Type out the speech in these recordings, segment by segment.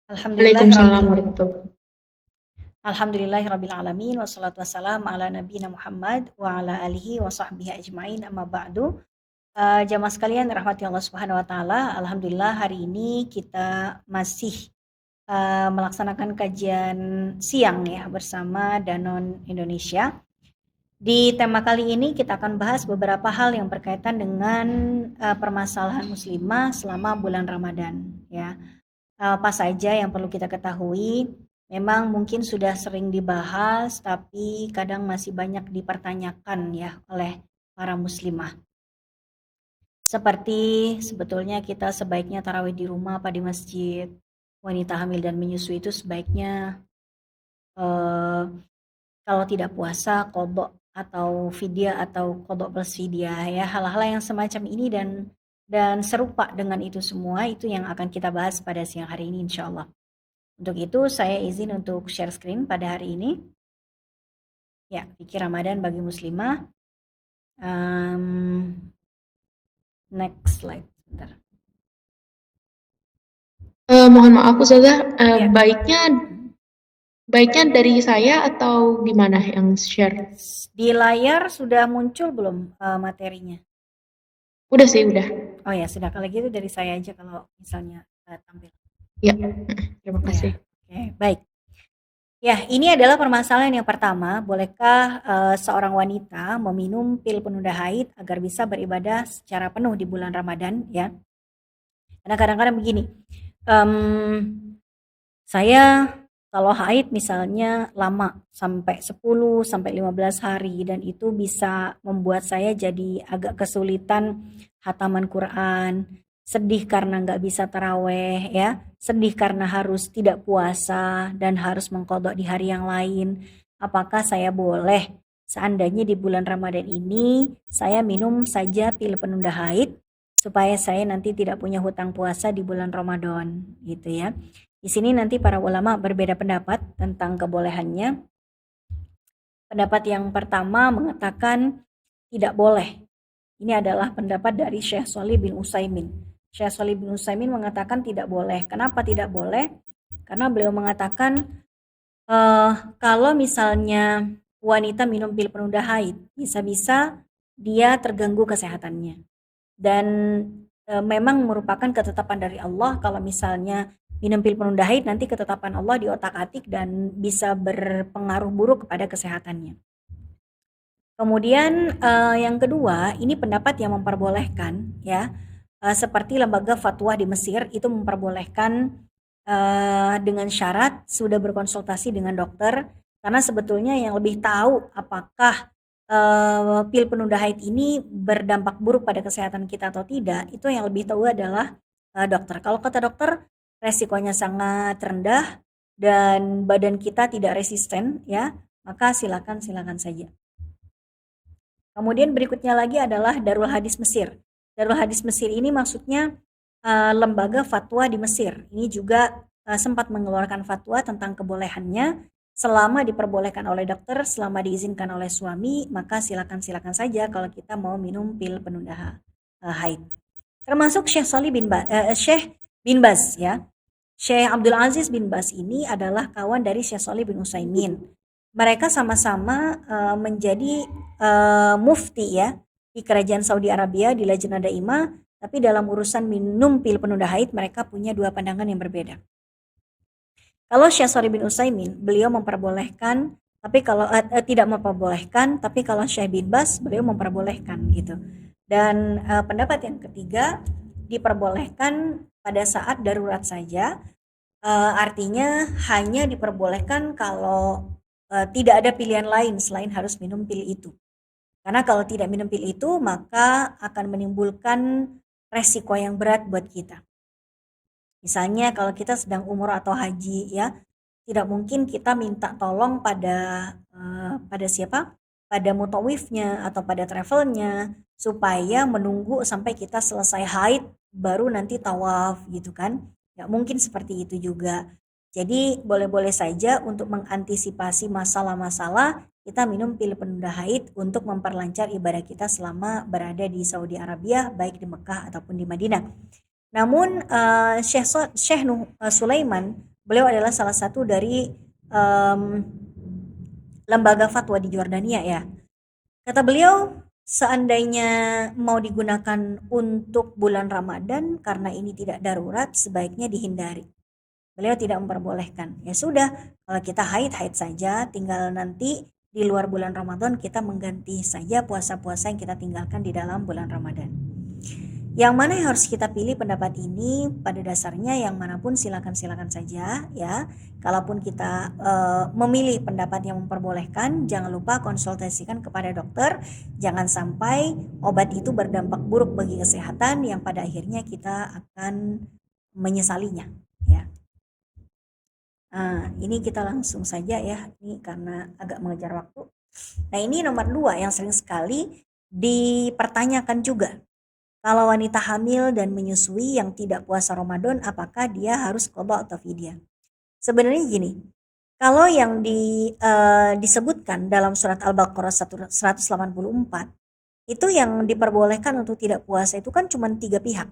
Waalaikumsalam Alhamdulillahirabbil warahmatullahi. Alhamdulillahirabbil alamin wassalatu wassalamu ala nabiyyina Muhammad wa ala alihi wa sahbihi ajmain amma ba'du. Jamaah sekalian rahmati Allah Subhanahu wa taala. Alhamdulillah hari ini kita masih melaksanakan kajian siang ya bersama Danon Indonesia. Di tema kali ini kita akan bahas beberapa hal yang berkaitan dengan permasalahan muslimah selama bulan Ramadan ya. Apa saja yang perlu kita ketahui? Memang mungkin sudah sering dibahas, tapi kadang masih banyak dipertanyakan ya oleh para muslimah. Seperti sebetulnya kita sebaiknya tarawih di rumah apa di masjid. Wanita hamil dan menyusui itu sebaiknya kalau tidak puasa qadha atau fidyah atau qadha plus fidyah ya. Hal-hal yang semacam ini dan serupa dengan itu semua itu yang akan kita bahas pada siang hari ini insyaallah. Untuk itu saya izin untuk share screen pada hari ini. Ya, fikih Ramadan bagi muslimah. Next slide. Bentar. Mohon maaf Ustazah, Ya. baiknya dari saya atau gimana yang share? Di layar sudah muncul belum materinya? Udah sih, udah. Oh ya, sudah. Kalau gitu dari saya aja kalau misalnya tampil. Ya, terima kasih. Oke, baik. Ya, ini adalah permasalahan yang pertama. Bolehkah seorang wanita meminum pil penunda haid agar bisa beribadah secara penuh di bulan Ramadan? Ya, karena kadang-kadang begini. Saya kalau haid misalnya lama sampai 10 sampai 15 hari dan itu bisa membuat saya jadi agak kesulitan hataman Quran, sedih karena nggak bisa taraweh ya, sedih karena harus tidak puasa dan harus mengqadha di hari yang lain. Apakah saya boleh seandainya di bulan Ramadan ini saya minum saja pil penunda haid supaya saya nanti tidak punya hutang puasa di bulan Ramadan gitu ya. Di sini nanti para ulama berbeda pendapat tentang kebolehannya. Pendapat yang pertama mengatakan tidak boleh. Ini adalah pendapat dari Syekh Shalih bin Utsaimin. Syekh Shalih bin Utsaimin mengatakan tidak boleh. Kenapa tidak boleh? Karena beliau mengatakan kalau misalnya wanita minum pil penunda haid, bisa-bisa dia terganggu kesehatannya. Dan memang merupakan ketetapan dari Allah kalau misalnya minum pil penunda haid nanti ketetapan Allah di otak-atik dan bisa berpengaruh buruk kepada kesehatannya. Kemudian yang kedua, ini pendapat yang memperbolehkan ya. Seperti lembaga fatwa di Mesir itu memperbolehkan dengan syarat sudah berkonsultasi dengan dokter karena sebetulnya yang lebih tahu apakah pil penunda haid ini berdampak buruk pada kesehatan kita atau tidak, itu yang lebih tahu adalah dokter. Kalau kata dokter resikonya sangat rendah dan badan kita tidak resisten ya, maka silakan saja. Kemudian berikutnya lagi adalah Darul Hadis Mesir. Darul Hadis Mesir ini maksudnya lembaga fatwa di Mesir. Ini juga sempat mengeluarkan fatwa tentang kebolehannya selama diperbolehkan oleh dokter, selama diizinkan oleh suami, maka silakan saja kalau kita mau minum pil penunda haid. Termasuk Syekh bin Baz ya. Syekh Abdul Aziz bin Baz ini adalah kawan dari Syekh Shalih bin Utsaimin. Mereka sama-sama menjadi mufti ya di kerajaan Saudi Arabia di Lajnah Daimah, tapi dalam urusan minum pil penunda haid mereka punya dua pandangan yang berbeda. Kalau Syekh Shalih bin Utsaimin beliau memperbolehkan, tapi kalau tidak memperbolehkan, tapi kalau Syekh bin Baz beliau memperbolehkan gitu. Dan pendapat yang ketiga diperbolehkan pada saat darurat saja, artinya hanya diperbolehkan kalau tidak ada pilihan lain selain harus minum pil itu. Karena kalau tidak minum pil itu maka akan menimbulkan resiko yang berat buat kita. Misalnya kalau kita sedang umroh atau haji ya, tidak mungkin kita minta tolong pada siapa? Pada mutawifnya atau pada travelnya supaya menunggu sampai kita selesai haid baru nanti tawaf gitu kan. Nggak mungkin seperti itu juga. Jadi boleh-boleh saja untuk mengantisipasi masalah-masalah kita minum pil penunda haid untuk memperlancar ibadah kita selama berada di Saudi Arabia baik di Mekah ataupun di Madinah. Namun Syekh Sulaiman Beliau adalah salah satu dari lembaga fatwa di Jordania ya. Kata beliau, seandainya mau digunakan untuk bulan Ramadan karena ini tidak darurat, sebaiknya dihindari. Beliau tidak memperbolehkan. Ya sudah, kalau kita haid saja, tinggal nanti di luar bulan Ramadan kita mengganti saja puasa-puasa yang kita tinggalkan di dalam bulan Ramadan. Yang mana yang harus kita pilih pendapat ini? Pada dasarnya yang manapun silakan saja ya. Kalaupun kita memilih pendapat yang memperbolehkan, jangan lupa konsultasikan kepada dokter. Jangan sampai obat itu berdampak buruk bagi kesehatan yang pada akhirnya kita akan menyesalinya ya. Nah, ini kita langsung saja ya, ini karena agak mengejar waktu. Nah, ini nomor 2 yang sering sekali dipertanyakan juga. Kalau wanita hamil dan menyusui yang tidak puasa Ramadan, apakah dia harus qadha atau fidyah? Sebenarnya gini, kalau yang disebutkan dalam surat Al-Baqarah 184, itu yang diperbolehkan untuk tidak puasa itu kan cuma 3 pihak.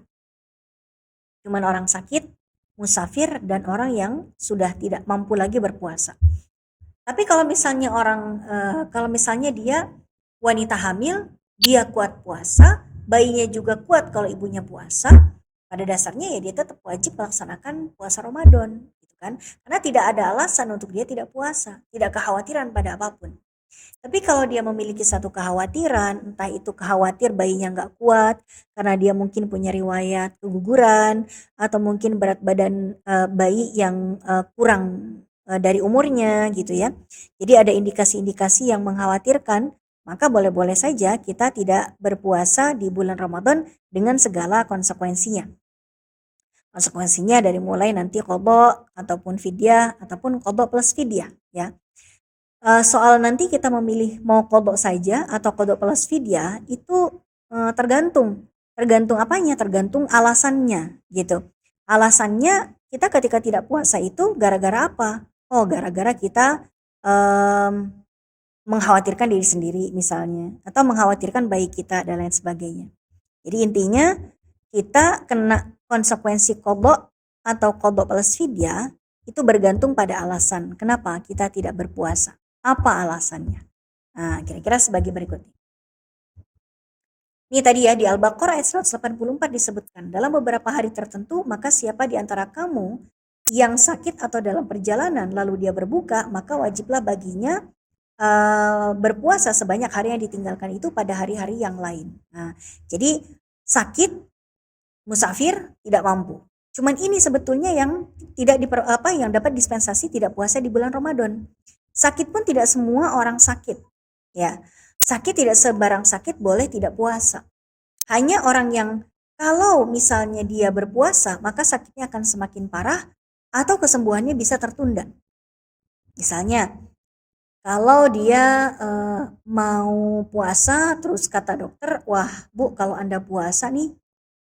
Cuma orang sakit, musafir, dan orang yang sudah tidak mampu lagi berpuasa. Tapi kalau misalnya dia wanita hamil, dia kuat puasa, bayinya juga kuat kalau ibunya puasa, pada dasarnya ya dia tetap wajib melaksanakan puasa Ramadan, gitu kan? Karena tidak ada alasan untuk dia tidak puasa, tidak kekhawatiran pada apapun. Tapi kalau dia memiliki satu kekhawatiran, entah itu khawatir bayinya nggak kuat, karena dia mungkin punya riwayat keguguran, atau mungkin berat badan bayi yang kurang dari umurnya gitu ya. Jadi ada indikasi-indikasi yang mengkhawatirkan, maka boleh-boleh saja kita tidak berpuasa di bulan Ramadan dengan segala konsekuensinya. Konsekuensinya dari mulai nanti qadha ataupun fidyah ataupun qadha plus fidyah ya. Soal nanti kita memilih mau qadha saja atau qadha plus fidyah itu tergantung apanya, tergantung alasannya gitu. Alasannya kita ketika tidak puasa itu gara-gara apa? Oh, gara-gara kita mengkhawatirkan diri sendiri misalnya, atau mengkhawatirkan bayi kita dan lain sebagainya. Jadi intinya kita kena konsekuensi qadha atau qadha plus fidyah itu bergantung pada alasan kenapa kita tidak berpuasa. Apa alasannya? Nah, kira-kira sebagai berikut. Ini tadi ya di Al-Baqarah ayat 184 disebutkan, dalam beberapa hari tertentu maka siapa di antara kamu yang sakit atau dalam perjalanan lalu dia berbuka, maka wajiblah baginya berpuasa sebanyak hari yang ditinggalkan itu pada hari-hari yang lain. Nah, jadi sakit, musafir, tidak mampu. Cuman ini sebetulnya yang tidak yang dapat dispensasi tidak puasa di bulan Ramadan. Sakit pun tidak semua orang sakit. Ya. Sakit tidak sebarang sakit boleh tidak puasa. Hanya orang yang kalau misalnya dia berpuasa, maka sakitnya akan semakin parah atau kesembuhannya bisa tertunda. Misalnya, kalau dia mau puasa terus kata dokter, wah Bu kalau Anda puasa nih,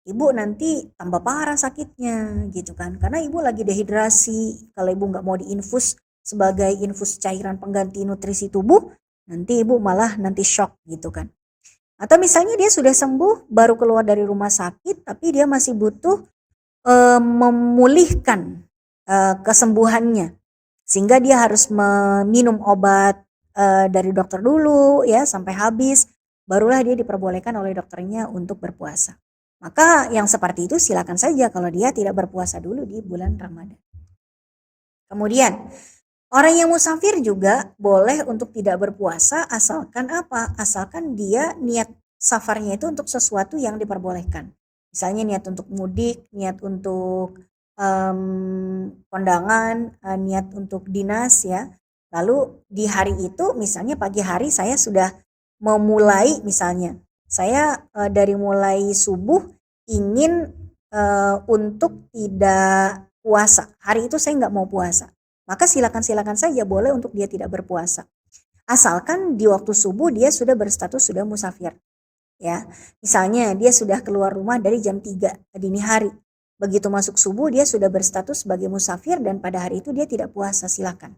Ibu nanti tambah parah sakitnya gitu kan. Karena Ibu lagi dehidrasi, kalau Ibu nggak mau diinfus sebagai infus cairan pengganti nutrisi tubuh, nanti Ibu malah nanti shock gitu kan. Atau misalnya dia sudah sembuh, baru keluar dari rumah sakit, tapi dia masih butuh memulihkan kesembuhannya. Sehingga dia harus meminum obat dari dokter dulu ya sampai habis, barulah dia diperbolehkan oleh dokternya untuk berpuasa. Maka yang seperti itu silakan saja kalau dia tidak berpuasa dulu di bulan Ramadan. Kemudian orang yang musafir juga boleh untuk tidak berpuasa asalkan apa? Asalkan dia niat safarnya itu untuk sesuatu yang diperbolehkan. Misalnya niat untuk mudik, niat untuk kondangan, niat untuk dinas ya. Lalu di hari itu misalnya pagi hari saya sudah memulai misalnya. Saya dari mulai subuh ingin untuk tidak puasa. Hari itu saya nggak mau puasa. Maka silakan saja boleh untuk dia tidak berpuasa. Asalkan di waktu subuh dia sudah berstatus sudah musafir. Ya, misalnya dia sudah keluar rumah dari jam 3 dini hari. Begitu masuk subuh dia sudah berstatus sebagai musafir dan pada hari itu dia tidak puasa, silakan.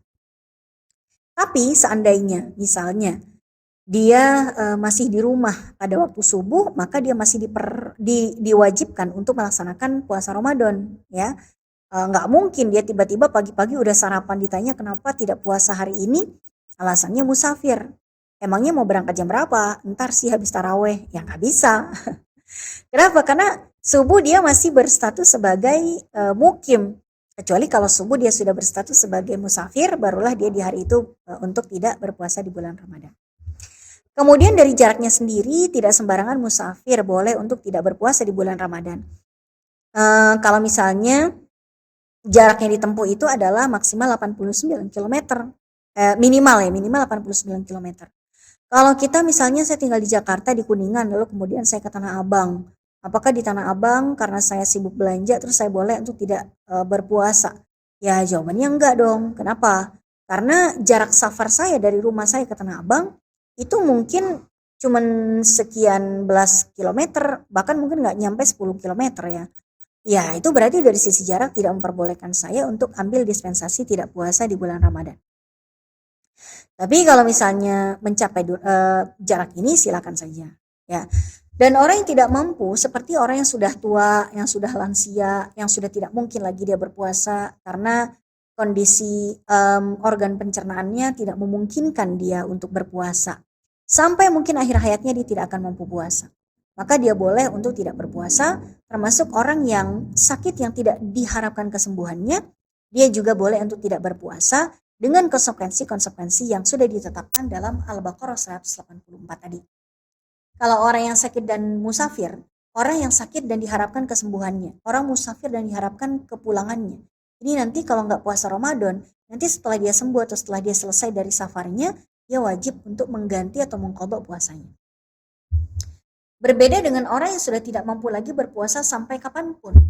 Tapi seandainya misalnya dia masih di rumah pada waktu subuh, maka dia masih diwajibkan untuk melaksanakan puasa Ramadan ya. Nggak mungkin dia tiba-tiba pagi-pagi udah sarapan ditanya kenapa tidak puasa hari ini, alasannya musafir. Emangnya mau berangkat jam berapa? Ntar sih habis taraweh. Ya nggak bisa. Kenapa? Karena subuh dia masih berstatus sebagai mukim. Kecuali kalau subuh dia sudah berstatus sebagai musafir, barulah dia di hari itu untuk tidak berpuasa di bulan Ramadan. Kemudian dari jaraknya sendiri, tidak sembarangan musafir boleh untuk tidak berpuasa di bulan Ramadan. Kalau misalnya jaraknya ditempuh itu adalah maksimal 89 km. Minimal 89 km. Kalau kita misalnya saya tinggal di Jakarta di Kuningan lalu kemudian saya ke Tanah Abang. Apakah di Tanah Abang karena saya sibuk belanja terus saya boleh untuk tidak berpuasa? Ya jawabannya enggak dong. Kenapa? Karena jarak safar saya dari rumah saya ke Tanah Abang itu mungkin cuman sekian belas kilometer, bahkan mungkin nggak nyampe 10 kilometer ya. Ya itu berarti dari sisi jarak tidak memperbolehkan saya untuk ambil dispensasi tidak puasa di bulan Ramadan. Tapi kalau misalnya mencapai jarak ini silakan saja ya. Dan orang yang tidak mampu seperti orang yang sudah tua, yang sudah lansia, yang sudah tidak mungkin lagi dia berpuasa karena kondisi organ pencernaannya tidak memungkinkan dia untuk berpuasa. Sampai mungkin akhir hayatnya dia tidak akan mampu puasa. Maka dia boleh untuk tidak berpuasa, termasuk orang yang sakit yang tidak diharapkan kesembuhannya, dia juga boleh untuk tidak berpuasa dengan konsekuensi-konsekuensi yang sudah ditetapkan dalam Al-Baqarah 184 tadi. Kalau orang yang sakit dan musafir, orang yang sakit dan diharapkan kesembuhannya, orang musafir dan diharapkan kepulangannya. Ini nanti kalau nggak puasa Ramadan, nanti setelah dia sembuh atau setelah dia selesai dari safarnya, dia wajib untuk mengganti atau mengqadha puasanya. Berbeda dengan orang yang sudah tidak mampu lagi berpuasa sampai kapanpun.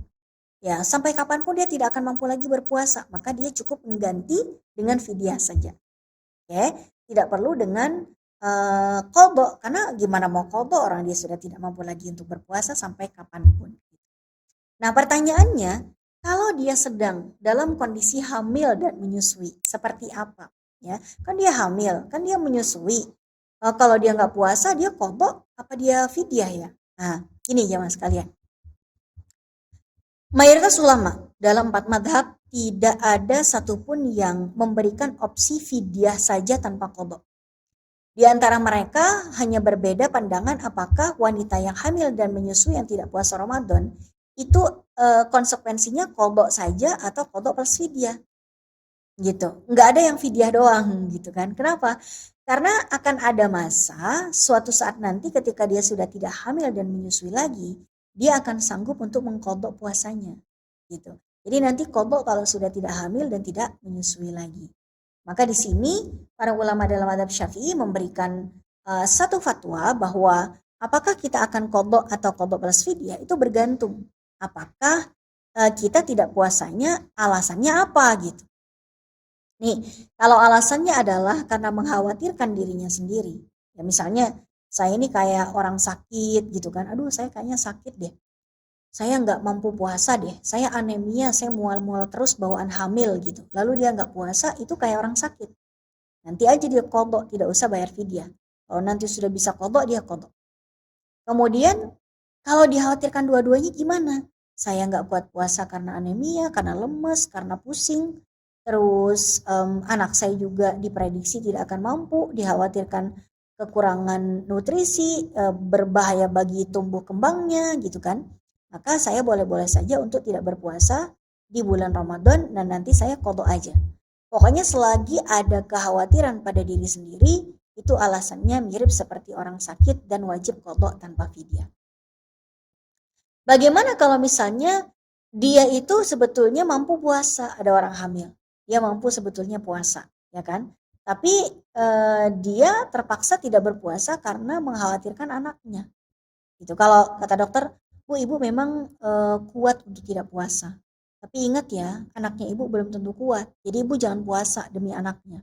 Ya, sampai kapanpun dia tidak akan mampu lagi berpuasa, maka dia cukup mengganti dengan fidyah saja. Oke, tidak perlu dengan qadha, karena gimana mau qadha orang dia sudah tidak mampu lagi untuk berpuasa sampai kapanpun. Nah, pertanyaannya, kalau dia sedang dalam kondisi hamil dan menyusui, seperti apa? Ya, kan dia hamil, kan dia menyusui. Kalau dia nggak puasa, dia qadha apa dia fidyah ya? Nah, ini jemaah sekalian. Mayoritas ulama dalam 4 madhab tidak ada satupun yang memberikan opsi fidyah saja tanpa qadha. Di antara mereka hanya berbeda pandangan apakah wanita yang hamil dan menyusui yang tidak puasa Ramadan itu konsekuensinya qadha saja atau qadha plus fidyah. Gitu. Nggak ada yang fidyah doang gitu kan. Kenapa? Karena akan ada masa suatu saat nanti ketika dia sudah tidak hamil dan menyusui lagi, dia akan sanggup untuk mengqadha puasanya gitu. Jadi nanti qadha kalau sudah tidak hamil dan tidak menyusui lagi. Maka di sini para ulama dalam mazhab Syafi'i memberikan satu fatwa bahwa apakah kita akan qadha atau qadha plus fidyah itu bergantung apakah kita tidak puasanya alasannya apa gitu. Nih, kalau alasannya adalah karena mengkhawatirkan dirinya sendiri. Ya misalnya saya ini kayak orang sakit gitu kan. Aduh, saya kayaknya sakit deh. Saya nggak mampu puasa deh, saya anemia, saya mual-mual terus bawaan hamil gitu. Lalu dia nggak puasa, itu kayak orang sakit. Nanti aja dia qadha, tidak usah bayar fidyah. Kalau nanti sudah bisa qadha, dia qadha. Kemudian, kalau dikhawatirkan dua-duanya gimana? Saya nggak kuat puasa karena anemia, karena lemes, karena pusing. Terus anak saya juga diprediksi tidak akan mampu, dikhawatirkan kekurangan nutrisi, berbahaya bagi tumbuh kembangnya gitu kan. Maka saya boleh-boleh saja untuk tidak berpuasa di bulan Ramadan dan nanti saya qadha aja. Pokoknya selagi ada kekhawatiran pada diri sendiri, itu alasannya mirip seperti orang sakit dan wajib qadha tanpa fidyah. Bagaimana kalau misalnya dia itu sebetulnya mampu puasa, ada orang hamil, dia mampu sebetulnya puasa, ya kan? Tapi dia terpaksa tidak berpuasa karena mengkhawatirkan anaknya. Gitu. Kalau kata dokter, Bu, ibu memang kuat untuk tidak puasa. Tapi ingat ya, anaknya ibu belum tentu kuat. Jadi ibu jangan puasa demi anaknya.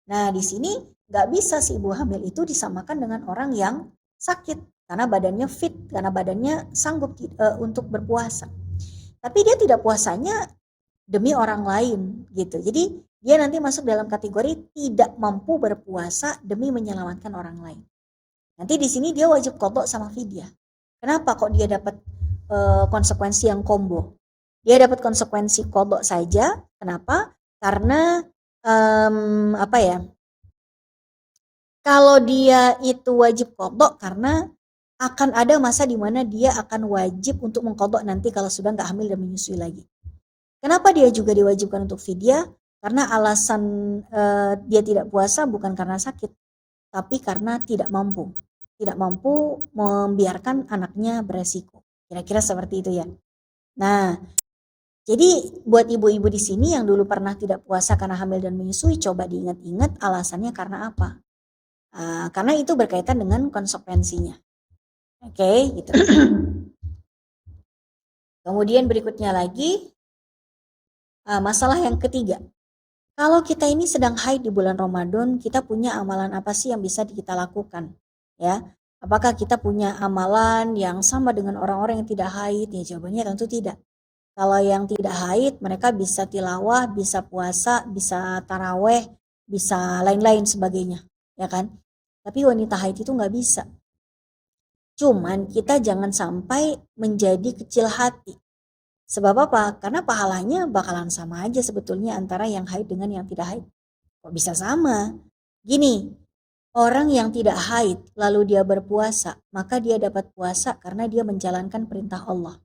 Nah, di sini nggak bisa si ibu hamil itu disamakan dengan orang yang sakit. Karena badannya fit, karena badannya sanggup untuk berpuasa. Tapi dia tidak puasanya demi orang lain gitu. Jadi dia nanti masuk dalam kategori tidak mampu berpuasa demi menyelamatkan orang lain. Nanti di sini dia wajib qadha sama fidyah. Kenapa kok dia dapat konsekuensi yang combo? Dia dapat konsekuensi qadha saja. Kenapa? Karena apa ya? Kalau dia itu wajib qadha karena akan ada masa di mana dia akan wajib untuk mengqadha nanti kalau sudah nggak hamil dan menyusui lagi. Kenapa dia juga diwajibkan untuk fidyah? Karena alasan dia tidak puasa bukan karena sakit, tapi karena tidak mampu. Tidak mampu membiarkan anaknya beresiko. Kira-kira seperti itu ya. Nah, jadi buat ibu-ibu di sini yang dulu pernah tidak puasa karena hamil dan menyusui, coba diingat-ingat alasannya karena apa. Karena itu berkaitan dengan konsekuensinya. Oke, gitu. Kemudian berikutnya lagi, masalah yang ketiga. Kalau kita ini sedang haid di bulan Ramadan, kita punya amalan apa sih yang bisa kita lakukan? Ya, apakah kita punya amalan yang sama dengan orang-orang yang tidak haid? Ya, jawabannya tentu tidak. Kalau yang tidak haid, mereka bisa tilawah, bisa puasa, bisa taraweh, bisa lain-lain sebagainya, ya kan? Tapi wanita haid itu nggak bisa. Cuman kita jangan sampai menjadi kecil hati. Sebab apa? Karena pahalanya bakalan sama aja sebetulnya antara yang haid dengan yang tidak haid. Kok bisa sama? Gini, orang yang tidak haid lalu dia berpuasa, maka dia dapat puasa karena dia menjalankan perintah Allah.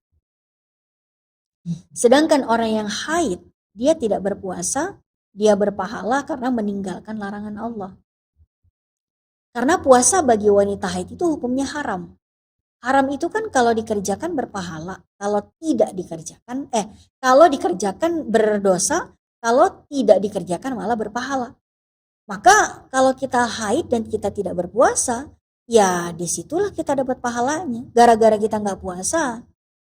Sedangkan orang yang haid, dia tidak berpuasa, dia berpahala karena meninggalkan larangan Allah. Karena puasa bagi wanita haid itu hukumnya haram. Haram itu kan kalau dikerjakan berpahala, kalau dikerjakan berdosa, kalau tidak dikerjakan malah berpahala. Maka kalau kita haid dan kita tidak berpuasa, ya disitulah kita dapat pahalanya. Gara-gara kita nggak puasa,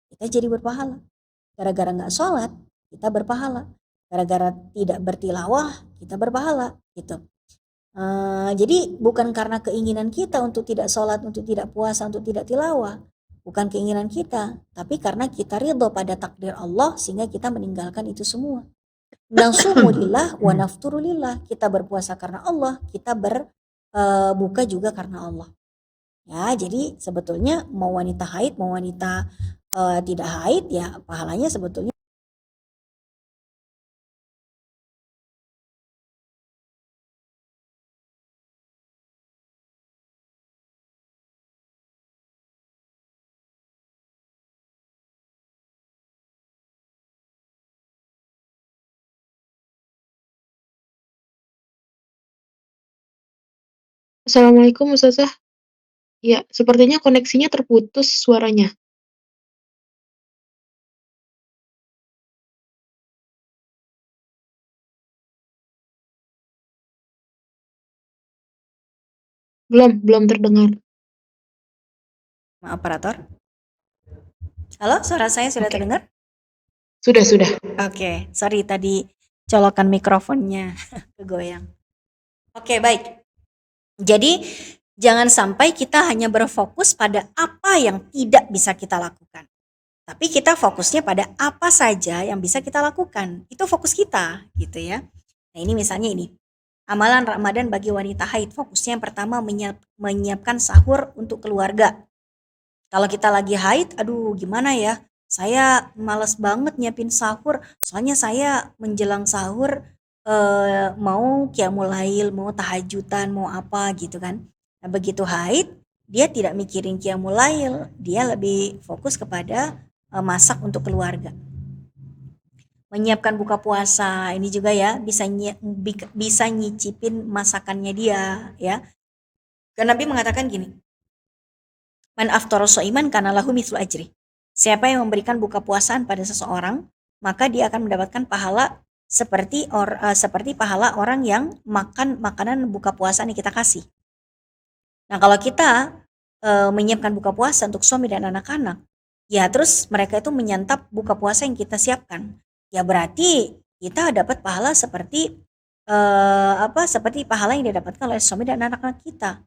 kita jadi berpahala. Gara-gara nggak sholat, kita berpahala. Gara-gara tidak bertilawah, kita berpahala. Gitu. Jadi bukan karena keinginan kita untuk tidak sholat, untuk tidak puasa, untuk tidak tilawah. Bukan keinginan kita, tapi karena kita ridho pada takdir Allah sehingga kita meninggalkan itu semua. Nasumulillah wa nafturulillah. Kita berpuasa karena Allah, kita berbuka juga karena Allah. Ya, jadi sebetulnya mau wanita haid, mau wanita tidak haid, ya pahalanya sebetulnya. Assalamualaikum Ustazah. Ya, sepertinya koneksinya terputus suaranya. Belum terdengar. Operator. Halo, suara saya sudah Oke. terdengar? Sudah. Oke, sorry tadi colokan mikrofonnya kegoyang. Oke, baik. Jadi jangan sampai kita hanya berfokus pada apa yang tidak bisa kita lakukan. Tapi kita fokusnya pada apa saja yang bisa kita lakukan. Itu fokus kita, gitu ya. Nah, ini misalnya ini. Amalan Ramadan bagi wanita haid, fokusnya yang pertama menyiapkan sahur untuk keluarga. Kalau kita lagi haid, aduh gimana ya? Saya males banget nyiapin sahur, soalnya saya menjelang sahur mau qiyamul lail, mau tahajudan, mau apa gitu kan. Nah, begitu haid, dia tidak mikirin qiyamul lail, dia lebih fokus kepada masak untuk keluarga. Menyiapkan buka puasa, ini juga ya bisa nyicipin masakannya dia ya. Karena Nabi mengatakan gini, man aftara shaiman kana lahu mithlu ajri. Siapa yang memberikan buka puasaan pada seseorang, maka dia akan mendapatkan pahala seperti pahala orang yang makan makanan buka puasa yang kita kasih. Nah, kalau kita menyiapkan buka puasa untuk suami dan anak-anak, ya terus mereka itu menyantap buka puasa yang kita siapkan. Ya berarti kita dapat pahala seperti seperti pahala yang didapatkan oleh suami dan anak-anak kita.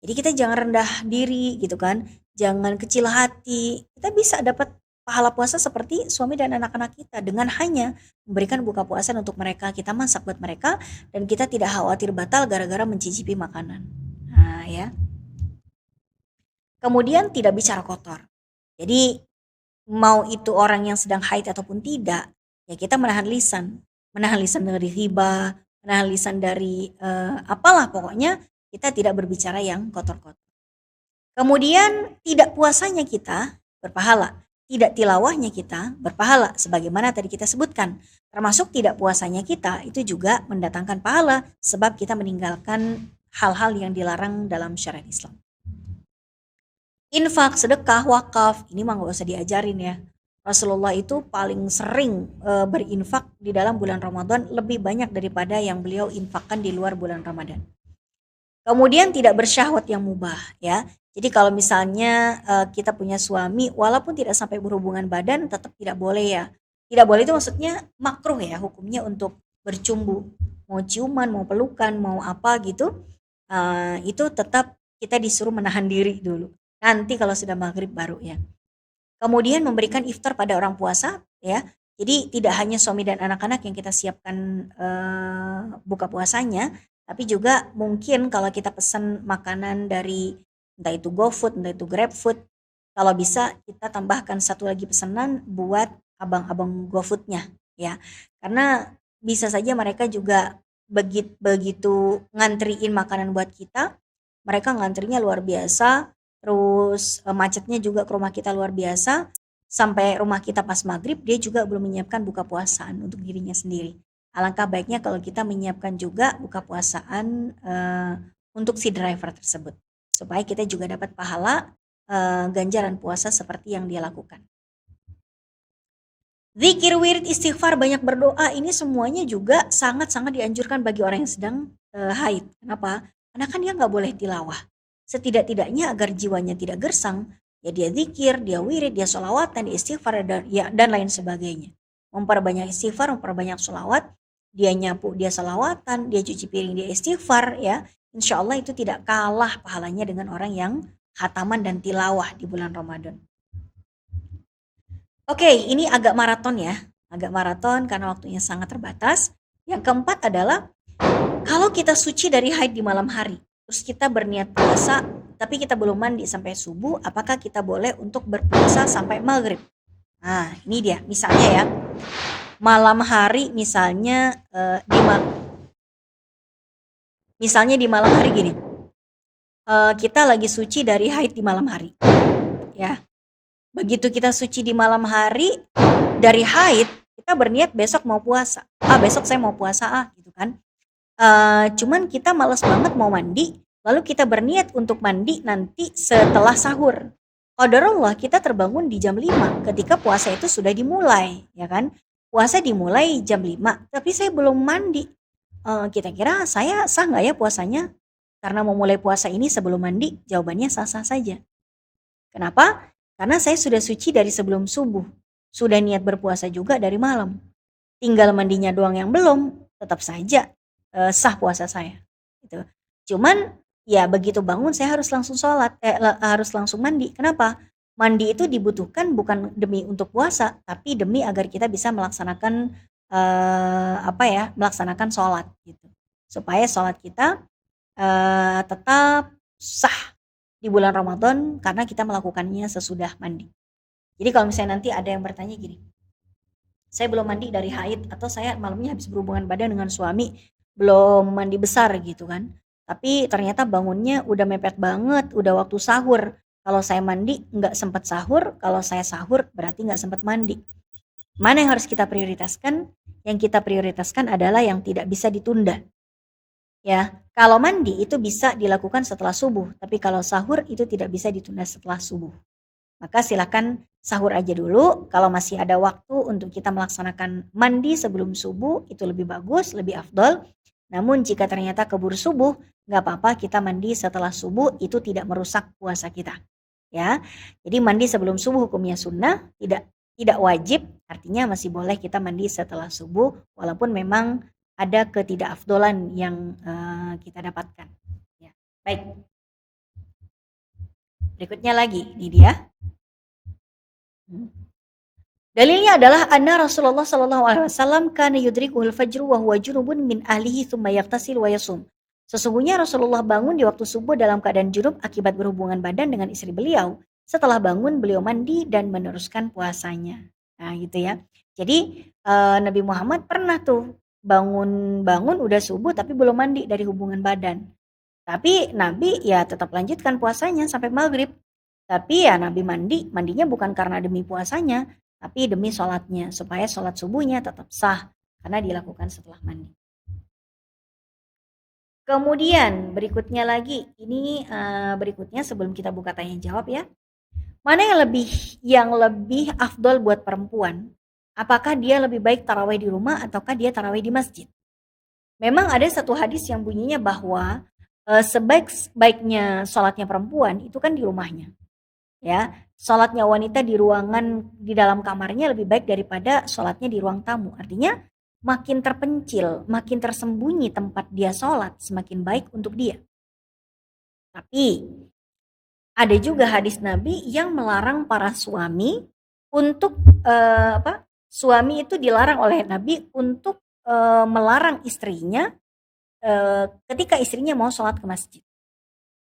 Jadi kita jangan rendah diri gitu kan, jangan kecil hati. Kita bisa dapat pahala puasa seperti suami dan anak-anak kita dengan hanya memberikan buka puasa untuk mereka, kita masak buat mereka dan kita tidak khawatir batal gara-gara mencicipi makanan. Nah, ya. Kemudian tidak bicara kotor. Jadi mau itu orang yang sedang haid ataupun tidak, ya kita menahan lisan dari riba, menahan lisan dari apalah pokoknya kita tidak berbicara yang kotor-kotor. Kemudian tidak puasanya kita berpahala, tidak tilawahnya kita berpahala sebagaimana tadi kita sebutkan. Termasuk tidak puasanya kita itu juga mendatangkan pahala sebab kita meninggalkan hal-hal yang dilarang dalam syariat Islam. Infak, sedekah, wakaf, ini mah nggak usah diajarin ya. Rasulullah itu paling sering berinfak di dalam bulan Ramadan lebih banyak daripada yang beliau infakkan di luar bulan Ramadan. Kemudian tidak bersyahwat yang mubah ya. Jadi kalau misalnya kita punya suami walaupun tidak sampai berhubungan badan tetap tidak boleh ya. Tidak boleh itu maksudnya makruh ya hukumnya untuk bercumbu. Mau ciuman, mau pelukan, mau apa gitu. Itu tetap kita disuruh menahan diri dulu. Nanti kalau sudah maghrib baru ya. Kemudian memberikan iftar pada orang puasa ya. Jadi tidak hanya suami dan anak-anak yang kita siapkan buka puasanya, tapi juga mungkin kalau kita pesan makanan dari entah itu GoFood, entah itu GrabFood, kalau bisa kita tambahkan satu lagi pesanan buat abang-abang GoFoodnya ya. Karena bisa saja mereka juga begitu ngantriin makanan buat kita, mereka ngantrinya luar biasa, terus macetnya juga ke rumah kita luar biasa, sampai rumah kita pas maghrib dia juga belum menyiapkan buka puasaan untuk dirinya sendiri. Alangkah baiknya kalau kita menyiapkan juga buka puasaan untuk si driver tersebut. Supaya kita juga dapat pahala ganjaran puasa seperti yang dia lakukan. Zikir, wirid, istighfar, banyak berdoa, ini semuanya juga sangat-sangat dianjurkan bagi orang yang sedang haid. Kenapa? Karena kan dia nggak boleh tilawah. Setidak-tidaknya agar jiwanya tidak gersang, ya dia zikir, dia wirid, dia sholawatan, dia istighfar, dan lain sebagainya. Memperbanyak istighfar, memperbanyak sholawat, dia nyapu, dia salawatan, dia cuci piring, dia istighfar ya. Insya Allah itu tidak kalah pahalanya dengan orang yang khataman dan tilawah di bulan Ramadan. Oke, ini agak maraton ya. Agak maraton karena waktunya sangat terbatas. Yang keempat adalah kalau kita suci dari haid di malam hari, terus kita berniat puasa, tapi kita belum mandi sampai subuh, apakah kita boleh untuk berpuasa sampai maghrib? Nah, ini dia. Misalnya ya, malam hari misalnya di malam hari gini, kita lagi suci dari haid di malam hari ya. Begitu kita suci di malam hari dari haid, kita berniat besok mau puasa, besok saya mau puasa gitu kan. Cuman kita males banget mau mandi, lalu kita berniat untuk mandi nanti setelah sahur. Qadarullah kita terbangun di jam 5 ketika puasa itu sudah dimulai ya kan. Puasa dimulai jam 5, tapi saya belum mandi. Kita kira saya sah nggak ya puasanya? Karena mau mulai puasa ini sebelum mandi, jawabannya sah-sah saja. Kenapa? Karena saya sudah suci dari sebelum subuh. Sudah niat berpuasa juga dari malam. Tinggal mandinya doang yang belum, tetap saja sah puasa saya. Gitu. Cuman ya begitu bangun saya harus langsung sholat, harus langsung mandi. Kenapa? Mandi itu dibutuhkan bukan demi untuk puasa, tapi demi agar kita bisa melaksanakan melaksanakan sholat gitu. Supaya sholat kita tetap sah di bulan Ramadan karena kita melakukannya sesudah mandi. Jadi kalau misalnya nanti ada yang bertanya gini, saya belum mandi dari haid atau saya malamnya habis berhubungan badan dengan suami belum mandi besar gitu kan. Tapi ternyata bangunnya udah mepet banget, udah waktu sahur. Kalau saya mandi nggak sempat sahur, kalau saya sahur berarti nggak sempat mandi. Mana yang harus kita prioritaskan? Yang kita prioritaskan adalah yang tidak bisa ditunda. Ya, kalau mandi itu bisa dilakukan setelah subuh, tapi kalau sahur itu tidak bisa ditunda setelah subuh. Maka silakan sahur aja dulu. Kalau masih ada waktu untuk kita melaksanakan mandi sebelum subuh, itu lebih bagus, lebih afdol. Namun jika ternyata keburu subuh, nggak apa-apa kita mandi setelah subuh, itu tidak merusak puasa kita. Ya, jadi mandi sebelum subuh hukumnya sunnah, tidak wajib, artinya masih boleh kita mandi setelah subuh, walaupun memang ada ketidakafdolan yang kita dapatkan. Ya. Baik. Berikutnya lagi, ini dia. Dalilnya adalah anna Rasulullah sallallahu alaihi wasallam kana yudrikuhul fajr wa huwa junubun min ahlihi thumma yagtasil wa yasum. Sesungguhnya Rasulullah bangun di waktu subuh dalam keadaan junub akibat berhubungan badan dengan istri beliau, Setelah bangun beliau mandi dan meneruskan puasanya. Nah gitu ya. Jadi Nabi Muhammad pernah tuh bangun udah subuh tapi belum mandi dari hubungan badan. Tapi Nabi ya tetap lanjutkan puasanya sampai maghrib. Tapi ya Nabi mandinya bukan karena demi puasanya, tapi demi sholatnya, supaya sholat subuhnya tetap sah, karena dilakukan setelah mandi. Kemudian berikutnya lagi, ini berikutnya sebelum kita buka tanya jawab ya. Mana yang lebih afdol buat perempuan? Apakah dia lebih baik tarawih di rumah ataukah dia tarawih di masjid? Memang ada satu hadis yang bunyinya bahwa sebaik-baiknya sholatnya perempuan itu kan di rumahnya. Ya, sholatnya wanita di ruangan di dalam kamarnya lebih baik daripada sholatnya di ruang tamu. Artinya makin terpencil, makin tersembunyi tempat dia sholat, semakin baik untuk dia. Tapi ada juga hadis Nabi yang melarang para suami untuk suami itu dilarang oleh Nabi untuk melarang istrinya ketika istrinya mau sholat ke masjid.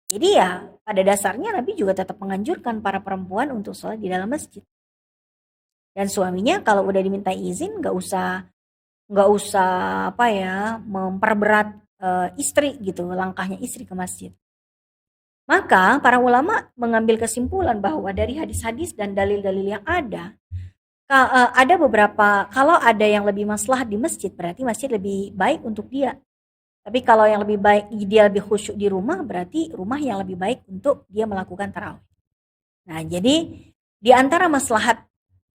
Jadi ya pada dasarnya Nabi juga tetap menganjurkan para perempuan untuk sholat di dalam masjid. Dan suaminya kalau udah diminta izin nggak usah memperberat istri gitu langkahnya istri ke masjid. Maka para ulama mengambil kesimpulan bahwa dari hadis-hadis dan dalil-dalil yang ada beberapa, kalau ada yang lebih maslahat di masjid berarti masjid lebih baik untuk dia. Tapi kalau yang lebih baik dia lebih khusyuk di rumah berarti rumah yang lebih baik untuk dia melakukan tarawih. Nah, jadi di antara maslahat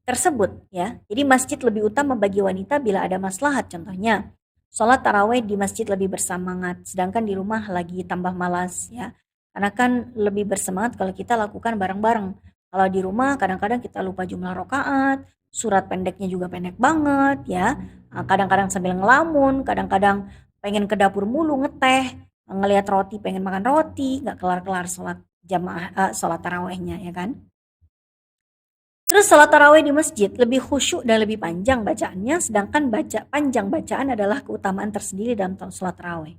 tersebut ya, jadi masjid lebih utama bagi wanita bila ada maslahat. Contohnya, sholat tarawih di masjid lebih bersemangat, sedangkan di rumah lagi tambah malas ya. Karena kan lebih bersemangat kalau kita lakukan bareng-bareng. Kalau di rumah kadang-kadang kita lupa jumlah rakaat, surat pendeknya juga pendek banget ya. Kadang-kadang sambil ngelamun, kadang-kadang pengen ke dapur mulu ngeteh, ngelihat roti pengen makan roti, nggak kelar-kelar sholat jamaah sholat tarawihnya ya kan. Terus sholat tarawih di masjid lebih khusyuk dan lebih panjang bacaannya, sedangkan panjang bacaan adalah keutamaan tersendiri dalam sholat tarawih.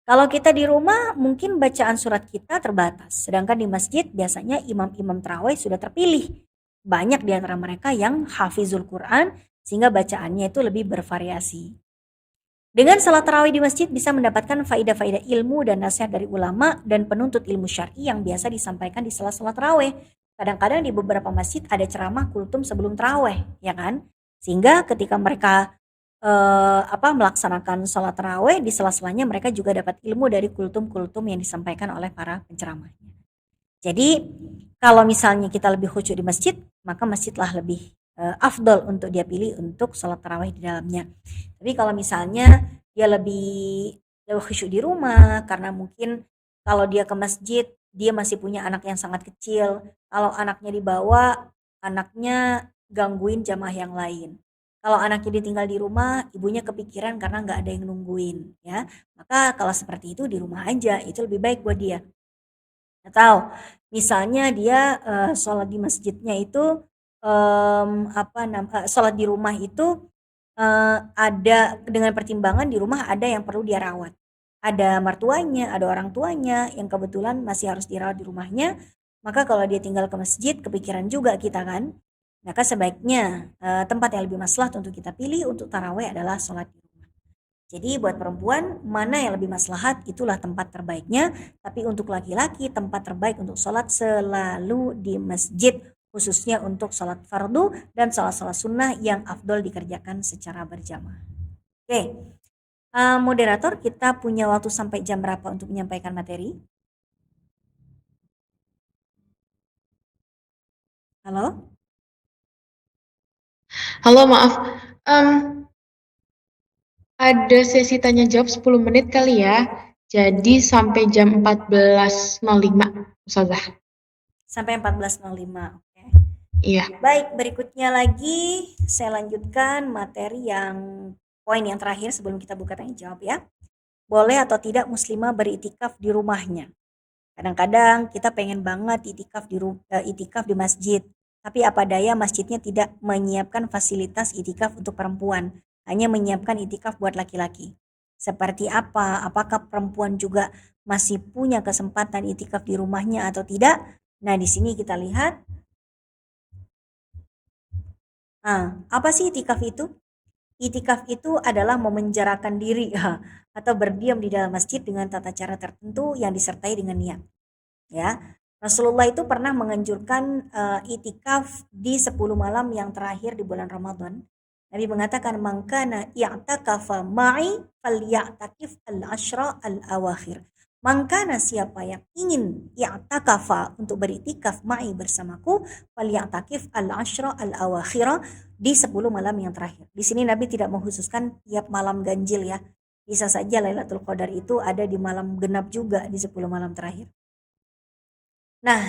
Kalau kita di rumah mungkin bacaan surat kita terbatas, sedangkan di masjid biasanya imam-imam tarawih sudah terpilih. Banyak di antara mereka yang hafizul Quran sehingga bacaannya itu lebih bervariasi. Dengan salat tarawih di masjid bisa mendapatkan faidah-faidah ilmu dan nasihat dari ulama dan penuntut ilmu syar'i yang biasa disampaikan di salat-salat tarawih. Kadang-kadang di beberapa masjid ada ceramah kultum sebelum tarawih, ya kan? Sehingga ketika mereka melaksanakan salat tarawih di sela-selanya mereka juga dapat ilmu dari kultum-kultum yang disampaikan oleh para penceramahnya. Jadi kalau misalnya kita lebih khusyuk di masjid, maka masjidlah lebih afdol untuk dia pilih untuk sholat tarawih di dalamnya. Tapi kalau misalnya dia lebih khusyuk di rumah karena mungkin kalau dia ke masjid dia masih punya anak yang sangat kecil. Kalau anaknya dibawa, anaknya gangguin jamaah yang lain. Kalau anaknya ditinggal di rumah, ibunya kepikiran karena nggak ada yang nungguin, ya. Maka kalau seperti itu di rumah aja, itu lebih baik buat dia. Atau misalnya dia sholat di masjidnya itu sholat di rumah itu ada dengan pertimbangan di rumah ada yang perlu dia rawat. Ada mertuanya, ada orang tuanya yang kebetulan masih harus dirawat di rumahnya. Maka kalau dia tinggal ke masjid, kepikiran juga kita kan. Maka sebaiknya tempat yang lebih maslahat untuk kita pilih untuk tarawih adalah sholat di rumah. Jadi buat perempuan mana yang lebih maslahat itulah tempat terbaiknya. Tapi untuk laki-laki tempat terbaik untuk sholat selalu di masjid, khususnya untuk sholat fardu dan sholat-sholat sunnah yang afdol dikerjakan secara berjamaah. Oke, moderator kita punya waktu sampai jam berapa untuk menyampaikan materi? Halo? Halo, maaf. Ada sesi tanya jawab 10 menit kali ya. Jadi sampai jam 14.05, Ustazah. Sampai 14.05, oke. Iya. Baik, berikutnya lagi saya lanjutkan materi poin yang terakhir sebelum kita buka tanya jawab ya. Boleh atau tidak muslimah beritikaf di rumahnya? Kadang-kadang kita pengen banget itikaf di masjid, tapi apa daya masjidnya tidak menyiapkan fasilitas itikaf untuk perempuan, hanya menyiapkan itikaf buat laki-laki. Seperti apa? Apakah perempuan juga masih punya kesempatan itikaf di rumahnya atau tidak? Nah, di sini kita lihat, apa sih itikaf itu? Itikaf itu adalah memenjarakan diri atau berdiam di dalam masjid dengan tata cara tertentu yang disertai dengan niat. Ya, Rasulullah itu pernah menganjurkan itikaf di 10 malam yang terakhir di bulan Ramadan. Nabi mengatakan, "Mangkana i'takafa ma'i falya'takif al-ashra al-awakhir." Mangkana siapa yang ingin i'takafa untuk beritikaf ma'i bersamaku, falya'takif al-ashra al-awakhir di 10 malam yang terakhir. Di sini Nabi tidak mengkhususkan tiap malam ganjil ya. Bisa saja Lailatul Qadar itu ada di malam genap juga di 10 malam terakhir. Nah,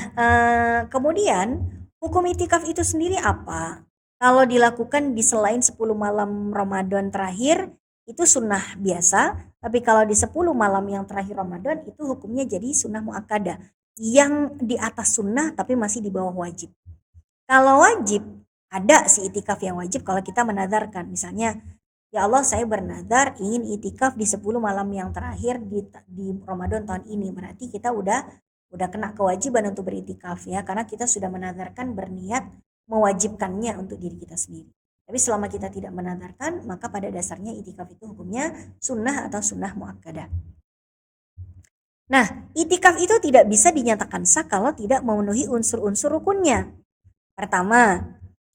kemudian hukum itikaf itu sendiri apa? Kalau dilakukan di selain 10 malam Ramadan terakhir, itu sunnah biasa, tapi kalau di 10 malam yang terakhir Ramadan, itu hukumnya jadi sunnah muakkadah, yang di atas sunnah tapi masih di bawah wajib. Kalau wajib, ada sih itikaf yang wajib kalau kita menazarkan. Misalnya, ya Allah saya bernazar ingin itikaf di 10 malam yang terakhir di Ramadan tahun ini. Berarti kita udah kena kewajiban untuk beritikaf ya, karena kita sudah menazarkan berniat mewajibkannya untuk diri kita sendiri. Tapi selama kita tidak menazarkan, maka pada dasarnya itikaf itu hukumnya sunnah atau sunnah muakkadah. Nah, itikaf itu tidak bisa dinyatakan sah kalau tidak memenuhi unsur-unsur rukunnya. Pertama,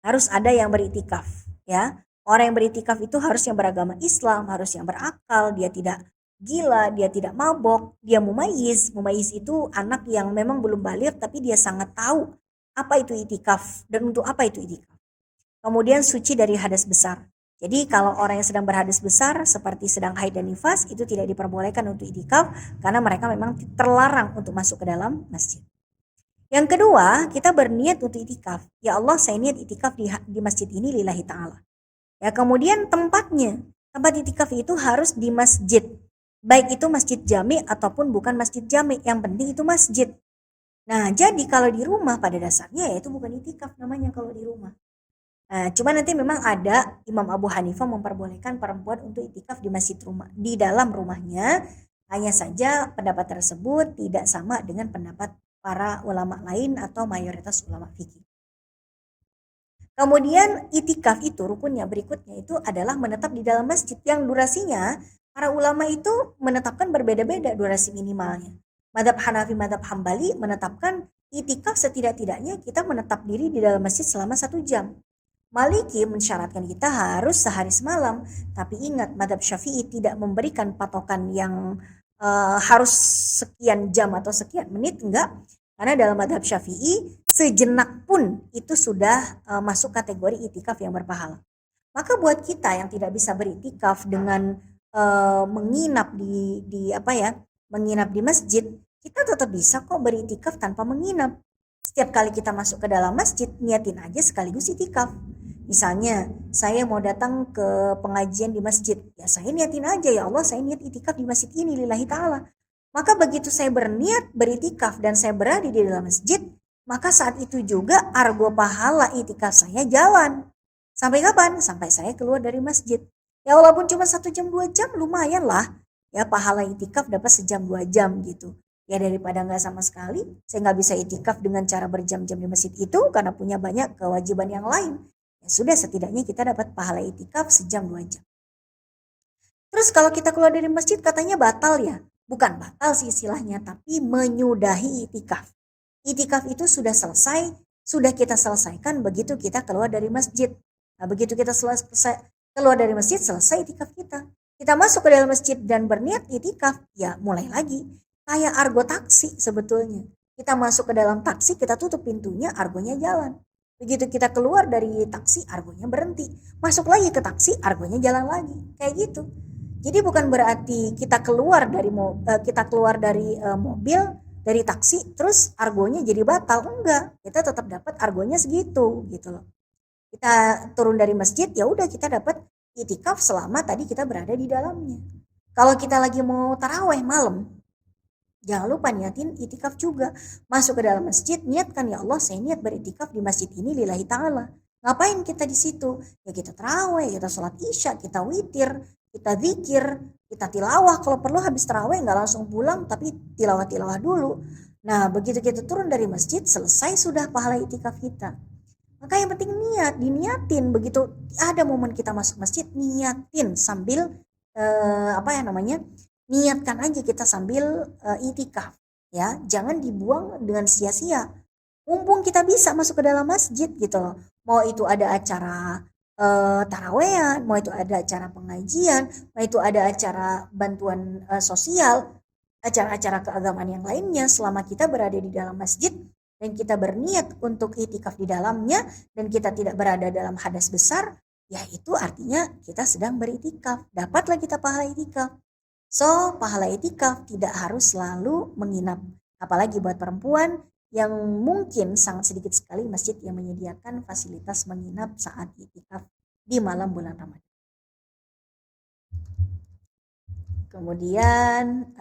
harus ada yang beritikaf ya. Orang yang beritikaf itu harus yang beragama Islam, harus yang berakal, dia tidak gila, dia tidak mabok, dia mumayyiz. Mumayyiz itu anak yang memang belum baligh tapi dia sangat tahu apa itu itikaf dan untuk apa itu itikaf. Kemudian suci dari hadas besar. Jadi kalau orang yang sedang berhadas besar seperti sedang haid dan nifas itu tidak diperbolehkan untuk itikaf karena mereka memang terlarang untuk masuk ke dalam masjid. Yang kedua, kita berniat untuk itikaf. Ya Allah, saya niat itikaf di masjid ini lillahi ta'ala. Ya, kemudian tempatnya. Tempat itikaf itu harus di masjid. Baik itu masjid jami ataupun bukan masjid jami. Yang penting itu masjid. Nah, jadi kalau di rumah pada dasarnya ya itu bukan itikaf namanya kalau di rumah. Nah, cuma nanti memang ada Imam Abu Hanifah memperbolehkan perempuan untuk itikaf di masjid rumah, di dalam rumahnya. Hanya saja pendapat tersebut tidak sama dengan pendapat para ulama lain atau mayoritas ulama fikih. Kemudian itikaf itu rukunnya berikutnya itu adalah menetap di dalam masjid yang durasinya para ulama itu menetapkan berbeda-beda durasi minimalnya. Madhab Hanafi, madhab Hambali menetapkan itikaf setidak-tidaknya kita menetap diri di dalam masjid selama 1 jam. Maliki mensyaratkan kita harus sehari semalam. Tapi ingat, madhab Syafi'i tidak memberikan patokan yang harus sekian jam atau sekian menit, enggak. Karena dalam madhab Syafi'i, sejenak pun itu sudah masuk kategori itikaf yang berpahala. Maka buat kita yang tidak bisa beritikaf dengan menginap menginap di masjid, kita tetap bisa kok beritikaf tanpa menginap. Setiap kali kita masuk ke dalam masjid, niatin aja sekaligus itikaf. Misalnya, saya mau datang ke pengajian di masjid. Ya saya niatin aja, ya Allah saya niat itikaf di masjid ini lillahi ta'ala. Maka begitu saya berniat beritikaf dan saya berada di dalam masjid, maka saat itu juga argo pahala itikaf saya jalan. Sampai kapan? Sampai saya keluar dari masjid. Ya walaupun cuma 1 jam 2 jam lumayan lah. Ya pahala itikaf dapat sejam 2 jam gitu. Ya daripada nggak sama sekali, saya nggak bisa itikaf dengan cara berjam-jam di masjid itu karena punya banyak kewajiban yang lain. Ya sudah, setidaknya kita dapat pahala itikaf sejam 2 jam. Terus kalau kita keluar dari masjid katanya batal ya. Bukan batal sih istilahnya, tapi menyudahi itikaf. Itikaf itu sudah selesai, sudah kita selesaikan begitu kita keluar dari masjid. Nah, begitu kita selesai keluar dari masjid, selesai itikaf kita. Kita masuk ke dalam masjid dan berniat itikaf, ya mulai lagi. Kayak argo taksi sebetulnya. Kita masuk ke dalam taksi, kita tutup pintunya, argonya jalan. Begitu kita keluar dari taksi, argonya berhenti. Masuk lagi ke taksi, argonya jalan lagi. Kayak gitu. Jadi bukan berarti kita keluar dari mobil, dari taksi, terus argonya jadi batal. Enggak, kita tetap dapat argonya segitu gitu loh. Kita turun dari masjid, ya udah kita dapat itikaf selama tadi kita berada di dalamnya. Kalau kita lagi mau taraweh malam, jangan lupa niatin itikaf juga. Masuk ke dalam masjid, niatkan, ya Allah saya niat beritikaf di masjid ini lillahi ta'ala. Ngapain kita di situ? Ya kita taraweh, kita sholat isya, kita witir, kita zikir, kita tilawah. Kalau perlu habis taraweh nggak langsung pulang, tapi tilawah-tilawah dulu. Nah, begitu kita turun dari masjid, selesai sudah pahala itikaf kita. Maka yang penting niat, diniatin. Begitu ada momen kita masuk masjid, niatin sambil apa ya namanya? Niatkan aja kita sambil itikaf, ya. Jangan dibuang dengan sia-sia. Mumpung kita bisa masuk ke dalam masjid gitu loh. Mau itu ada acara tarawehan, mau itu ada acara pengajian, mau itu ada acara bantuan sosial, acara-acara keagamaan yang lainnya, selama kita berada di dalam masjid dan kita berniat untuk itikaf di dalamnya dan kita tidak berada dalam hadas besar, ya itu artinya kita sedang beritikaf. Dapatlah kita pahala itikaf. So, pahala itikaf tidak harus selalu menginap. Apalagi buat perempuan yang mungkin sangat sedikit sekali masjid yang menyediakan fasilitas menginap saat itikaf di malam bulan Ramadan. Kemudian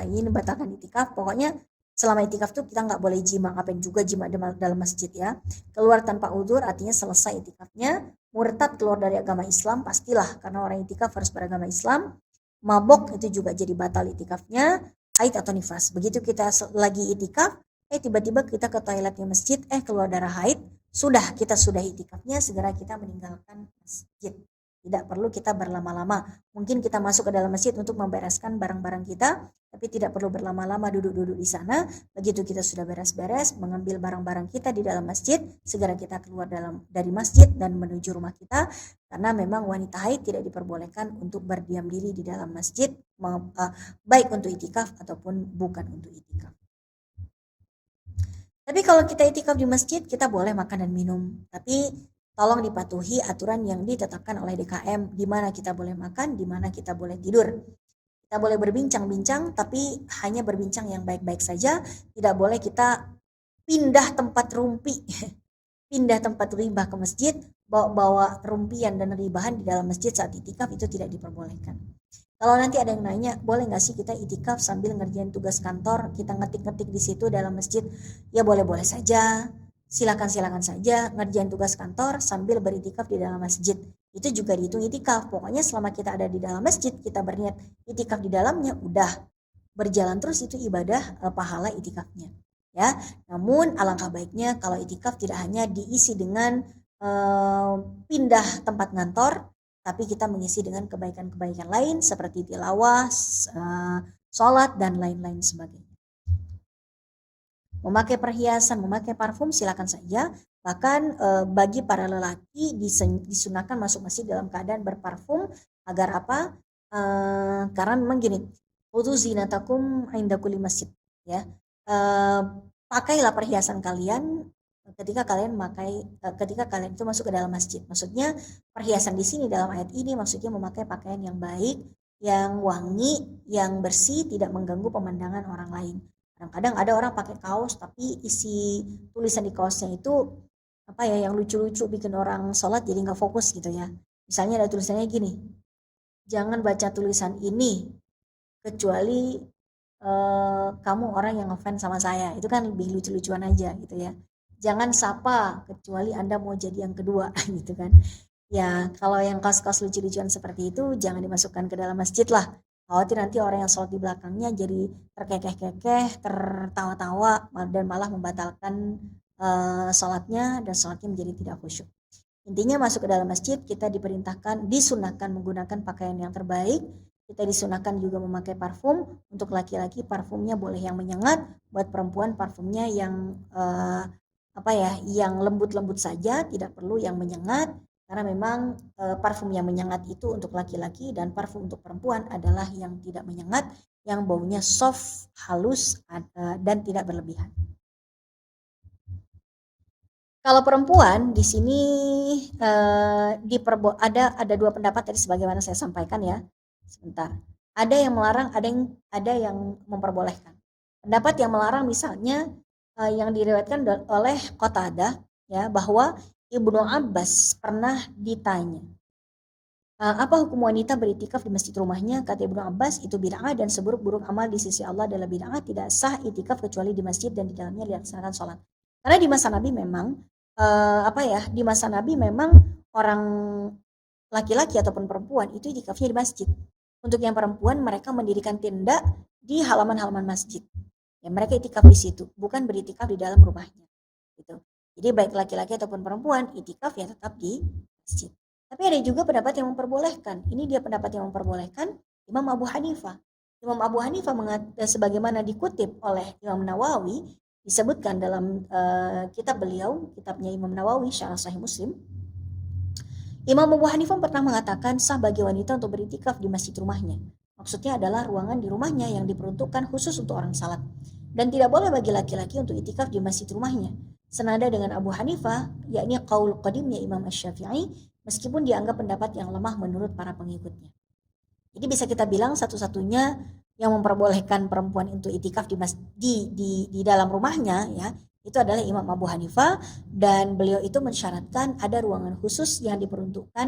ini batalkan itikaf. Pokoknya selama itikaf tuh kita nggak boleh jima. Ngapain juga jima dalam masjid ya. Keluar tanpa udzur artinya selesai itikafnya. Murtad keluar dari agama Islam pastilah, karena orang itikaf harus beragama Islam. Mabok itu juga jadi batal itikafnya. Haid atau nifas. Begitu kita lagi itikaf, tiba-tiba kita ke toiletnya masjid, keluar darah haid. Kita sudah itikafnya, segera kita meninggalkan masjid. Tidak perlu kita berlama-lama. Mungkin kita masuk ke dalam masjid untuk membereskan barang-barang kita, tapi tidak perlu berlama-lama duduk-duduk di sana. Begitu kita sudah beres-beres, mengambil barang-barang kita di dalam masjid, segera kita keluar dari masjid dan menuju rumah kita. Karena memang wanita haid tidak diperbolehkan untuk berdiam diri di dalam masjid, baik untuk itikaf ataupun bukan untuk itikaf. Tapi kalau kita itikaf di masjid, kita boleh makan dan minum. Tapi tolong dipatuhi aturan yang ditetapkan oleh DKM, di mana kita boleh makan, di mana kita boleh tidur. Kita boleh berbincang-bincang, tapi hanya berbincang yang baik-baik saja. Tidak boleh kita pindah tempat rumpi, pindah tempat ribah ke masjid, bawa rumpian dan ribahan di dalam masjid saat itikaf, itu tidak diperbolehkan. Kalau nanti ada yang nanya, boleh nggak sih kita itikaf sambil ngerjain tugas kantor, kita ngetik-ngetik di situ dalam masjid? Ya boleh-boleh saja, silakan saja ngerjain tugas kantor sambil beritikaf di dalam masjid. Itu juga dihitung itikaf. Pokoknya selama kita ada di dalam masjid, kita berniat itikaf di dalamnya, udah berjalan terus itu ibadah pahala itikafnya. Ya, namun alangkah baiknya kalau itikaf tidak hanya diisi dengan pindah tempat ngantor, tapi kita mengisi dengan kebaikan-kebaikan lain seperti tilawah, sholat, dan lain-lain sebagainya. Memakai perhiasan, memakai parfum silakan saja. Bahkan bagi para lelaki disunahkan masuk masjid dalam keadaan berparfum. Agar apa? Karena memang gini, khudzu zinatakum inda kulli masjid. Ya, pakailah perhiasan kalian ketika kalian itu masuk ke dalam masjid. Maksudnya perhiasan di sini dalam ayat ini maksudnya memakai pakaian yang baik, yang wangi, yang bersih, tidak mengganggu pemandangan orang lain. Kadang-kadang ada orang pakai kaos tapi isi tulisan di kaosnya itu apa ya, yang lucu-lucu, bikin orang sholat jadi nggak fokus gitu ya. Misalnya ada tulisannya gini, jangan baca tulisan ini kecuali kamu orang yang ngefans sama saya. Itu kan lebih lucu-lucuan aja gitu ya. Jangan sapa kecuali Anda mau jadi yang kedua gitu kan. Ya, kalau yang kaos-kaos lucu-lucuan seperti itu jangan dimasukkan ke dalam masjid lah. Khawatir nanti orang yang sholat di belakangnya jadi terkekeh-kekeh, tertawa-tawa, dan malah membatalkan sholatnya, dan sholatnya menjadi tidak khusyuk. Intinya masuk ke dalam masjid kita disunahkan menggunakan pakaian yang terbaik. Kita disunahkan juga memakai parfum. Untuk laki-laki parfumnya boleh yang menyengat, buat perempuan parfumnya yang yang lembut-lembut saja, tidak perlu yang menyengat. Karena memang parfum yang menyengat itu untuk laki-laki, dan parfum untuk perempuan adalah yang tidak menyengat, yang baunya soft, halus, dan tidak berlebihan. Kalau perempuan di sini ada dua pendapat tadi sebagaimana saya sampaikan ya. Sebentar. Ada yang melarang, ada yang memperbolehkan. Pendapat yang melarang misalnya yang diriwayatkan oleh Qatadah ya, bahwa Ibnu Abbas pernah ditanya, apa hukum wanita beritikaf di masjid rumahnya? Kata Ibnu Abbas, itu bid'ah dan seburuk-buruk amal di sisi Allah adalah bid'ah, tidak sah itikaf kecuali di masjid dan di dalamnya dilaksanakan sholat. Karena di masa Nabi memang di masa Nabi memang orang laki-laki ataupun perempuan itu itikafnya di masjid. Untuk yang perempuan mereka mendirikan tenda di halaman-halaman masjid. Ya, mereka itikaf di situ, bukan beritikaf di dalam rumahnya. Gitu. Jadi baik laki-laki ataupun perempuan, itikaf ya tetap di masjid. Tapi ada juga pendapat yang memperbolehkan. Ini dia pendapat yang memperbolehkan Imam Abu Hanifah. Imam Abu Hanifah sebagaimana dikutip oleh Imam Nawawi, disebutkan dalam kitab beliau, kitabnya Imam Nawawi, Syarah Sahih Muslim. Imam Abu Hanifah pernah mengatakan sah bagi wanita untuk beritikaf di masjid rumahnya. Maksudnya adalah ruangan di rumahnya yang diperuntukkan khusus untuk orang salat. Dan tidak boleh bagi laki-laki untuk itikaf di masjid rumahnya. Senada dengan Abu Hanifah, yakni qaul qadimnya Imam Asy-Syafi'i, meskipun dianggap pendapat yang lemah menurut para pengikutnya. Jadi bisa kita bilang satu-satunya yang memperbolehkan perempuan untuk itikaf di dalam rumahnya ya, itu adalah Imam Abu Hanifah, dan beliau itu mensyaratkan ada ruangan khusus yang diperuntukkan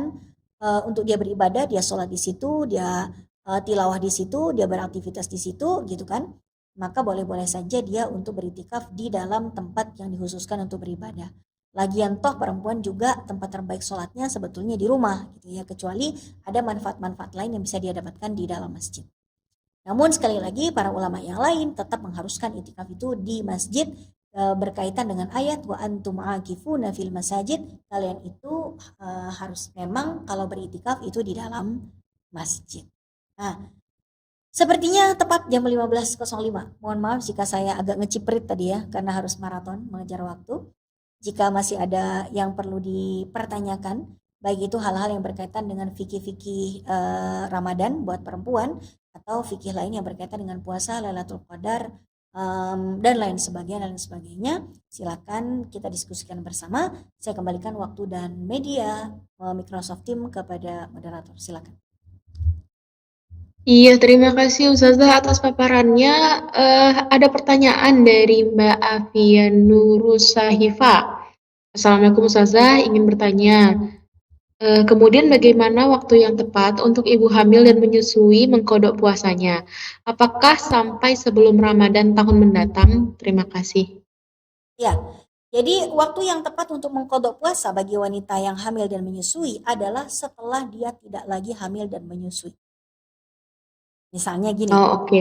untuk dia beribadah, dia sholat di situ, dia tilawah di situ, dia beraktivitas di situ gitu kan. Maka boleh-boleh saja dia untuk beritikaf di dalam tempat yang dikhususkan untuk beribadah. Lagian toh perempuan juga tempat terbaik sholatnya sebetulnya di rumah gitu ya, kecuali ada manfaat-manfaat lain yang bisa dia dapatkan di dalam masjid. Namun sekali lagi para ulama yang lain tetap mengharuskan itikaf itu di masjid berkaitan dengan ayat wa antum aakifuna fil masajid, kalian itu harus memang kalau beritikaf itu di dalam masjid. Nah, sepertinya tepat jam 15.05. Mohon maaf jika saya agak ngeciprit tadi ya, karena harus maraton mengejar waktu. Jika masih ada yang perlu dipertanyakan, baik itu hal-hal yang berkaitan dengan fikih-fikih Ramadan buat perempuan, atau fikih lain yang berkaitan dengan puasa, Lailatul Qadar, dan lain sebagainya, silakan kita diskusikan bersama. Saya kembalikan waktu dan media Microsoft Team kepada moderator. Silakan. Iya, terima kasih Ustazah atas paparannya. Ada pertanyaan dari Mbak Afia Nurusahifa. Assalamualaikum Ustazah, ingin bertanya. Kemudian bagaimana waktu yang tepat untuk ibu hamil dan menyusui mengkodok puasanya? Apakah sampai sebelum Ramadan tahun mendatang? Terima kasih. Ya, jadi waktu yang tepat untuk mengkodok puasa bagi wanita yang hamil dan menyusui adalah setelah dia tidak lagi hamil dan menyusui. Misalnya gini, Oh, oke.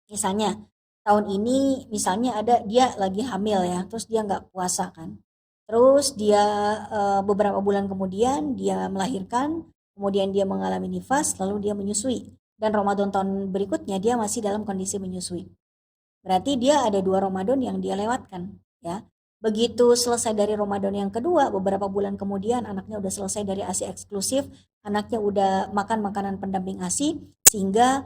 misalnya tahun ini misalnya ada dia lagi hamil ya, terus dia nggak puasa kan. Terus dia beberapa bulan kemudian dia melahirkan, kemudian dia mengalami nifas, lalu dia menyusui. Dan Ramadan tahun berikutnya dia masih dalam kondisi menyusui. Berarti dia ada 2 Ramadan yang dia lewatkan ya. Begitu selesai dari Ramadan yang kedua, beberapa bulan kemudian anaknya udah selesai dari ASI eksklusif, anaknya udah makan makanan pendamping ASI, sehingga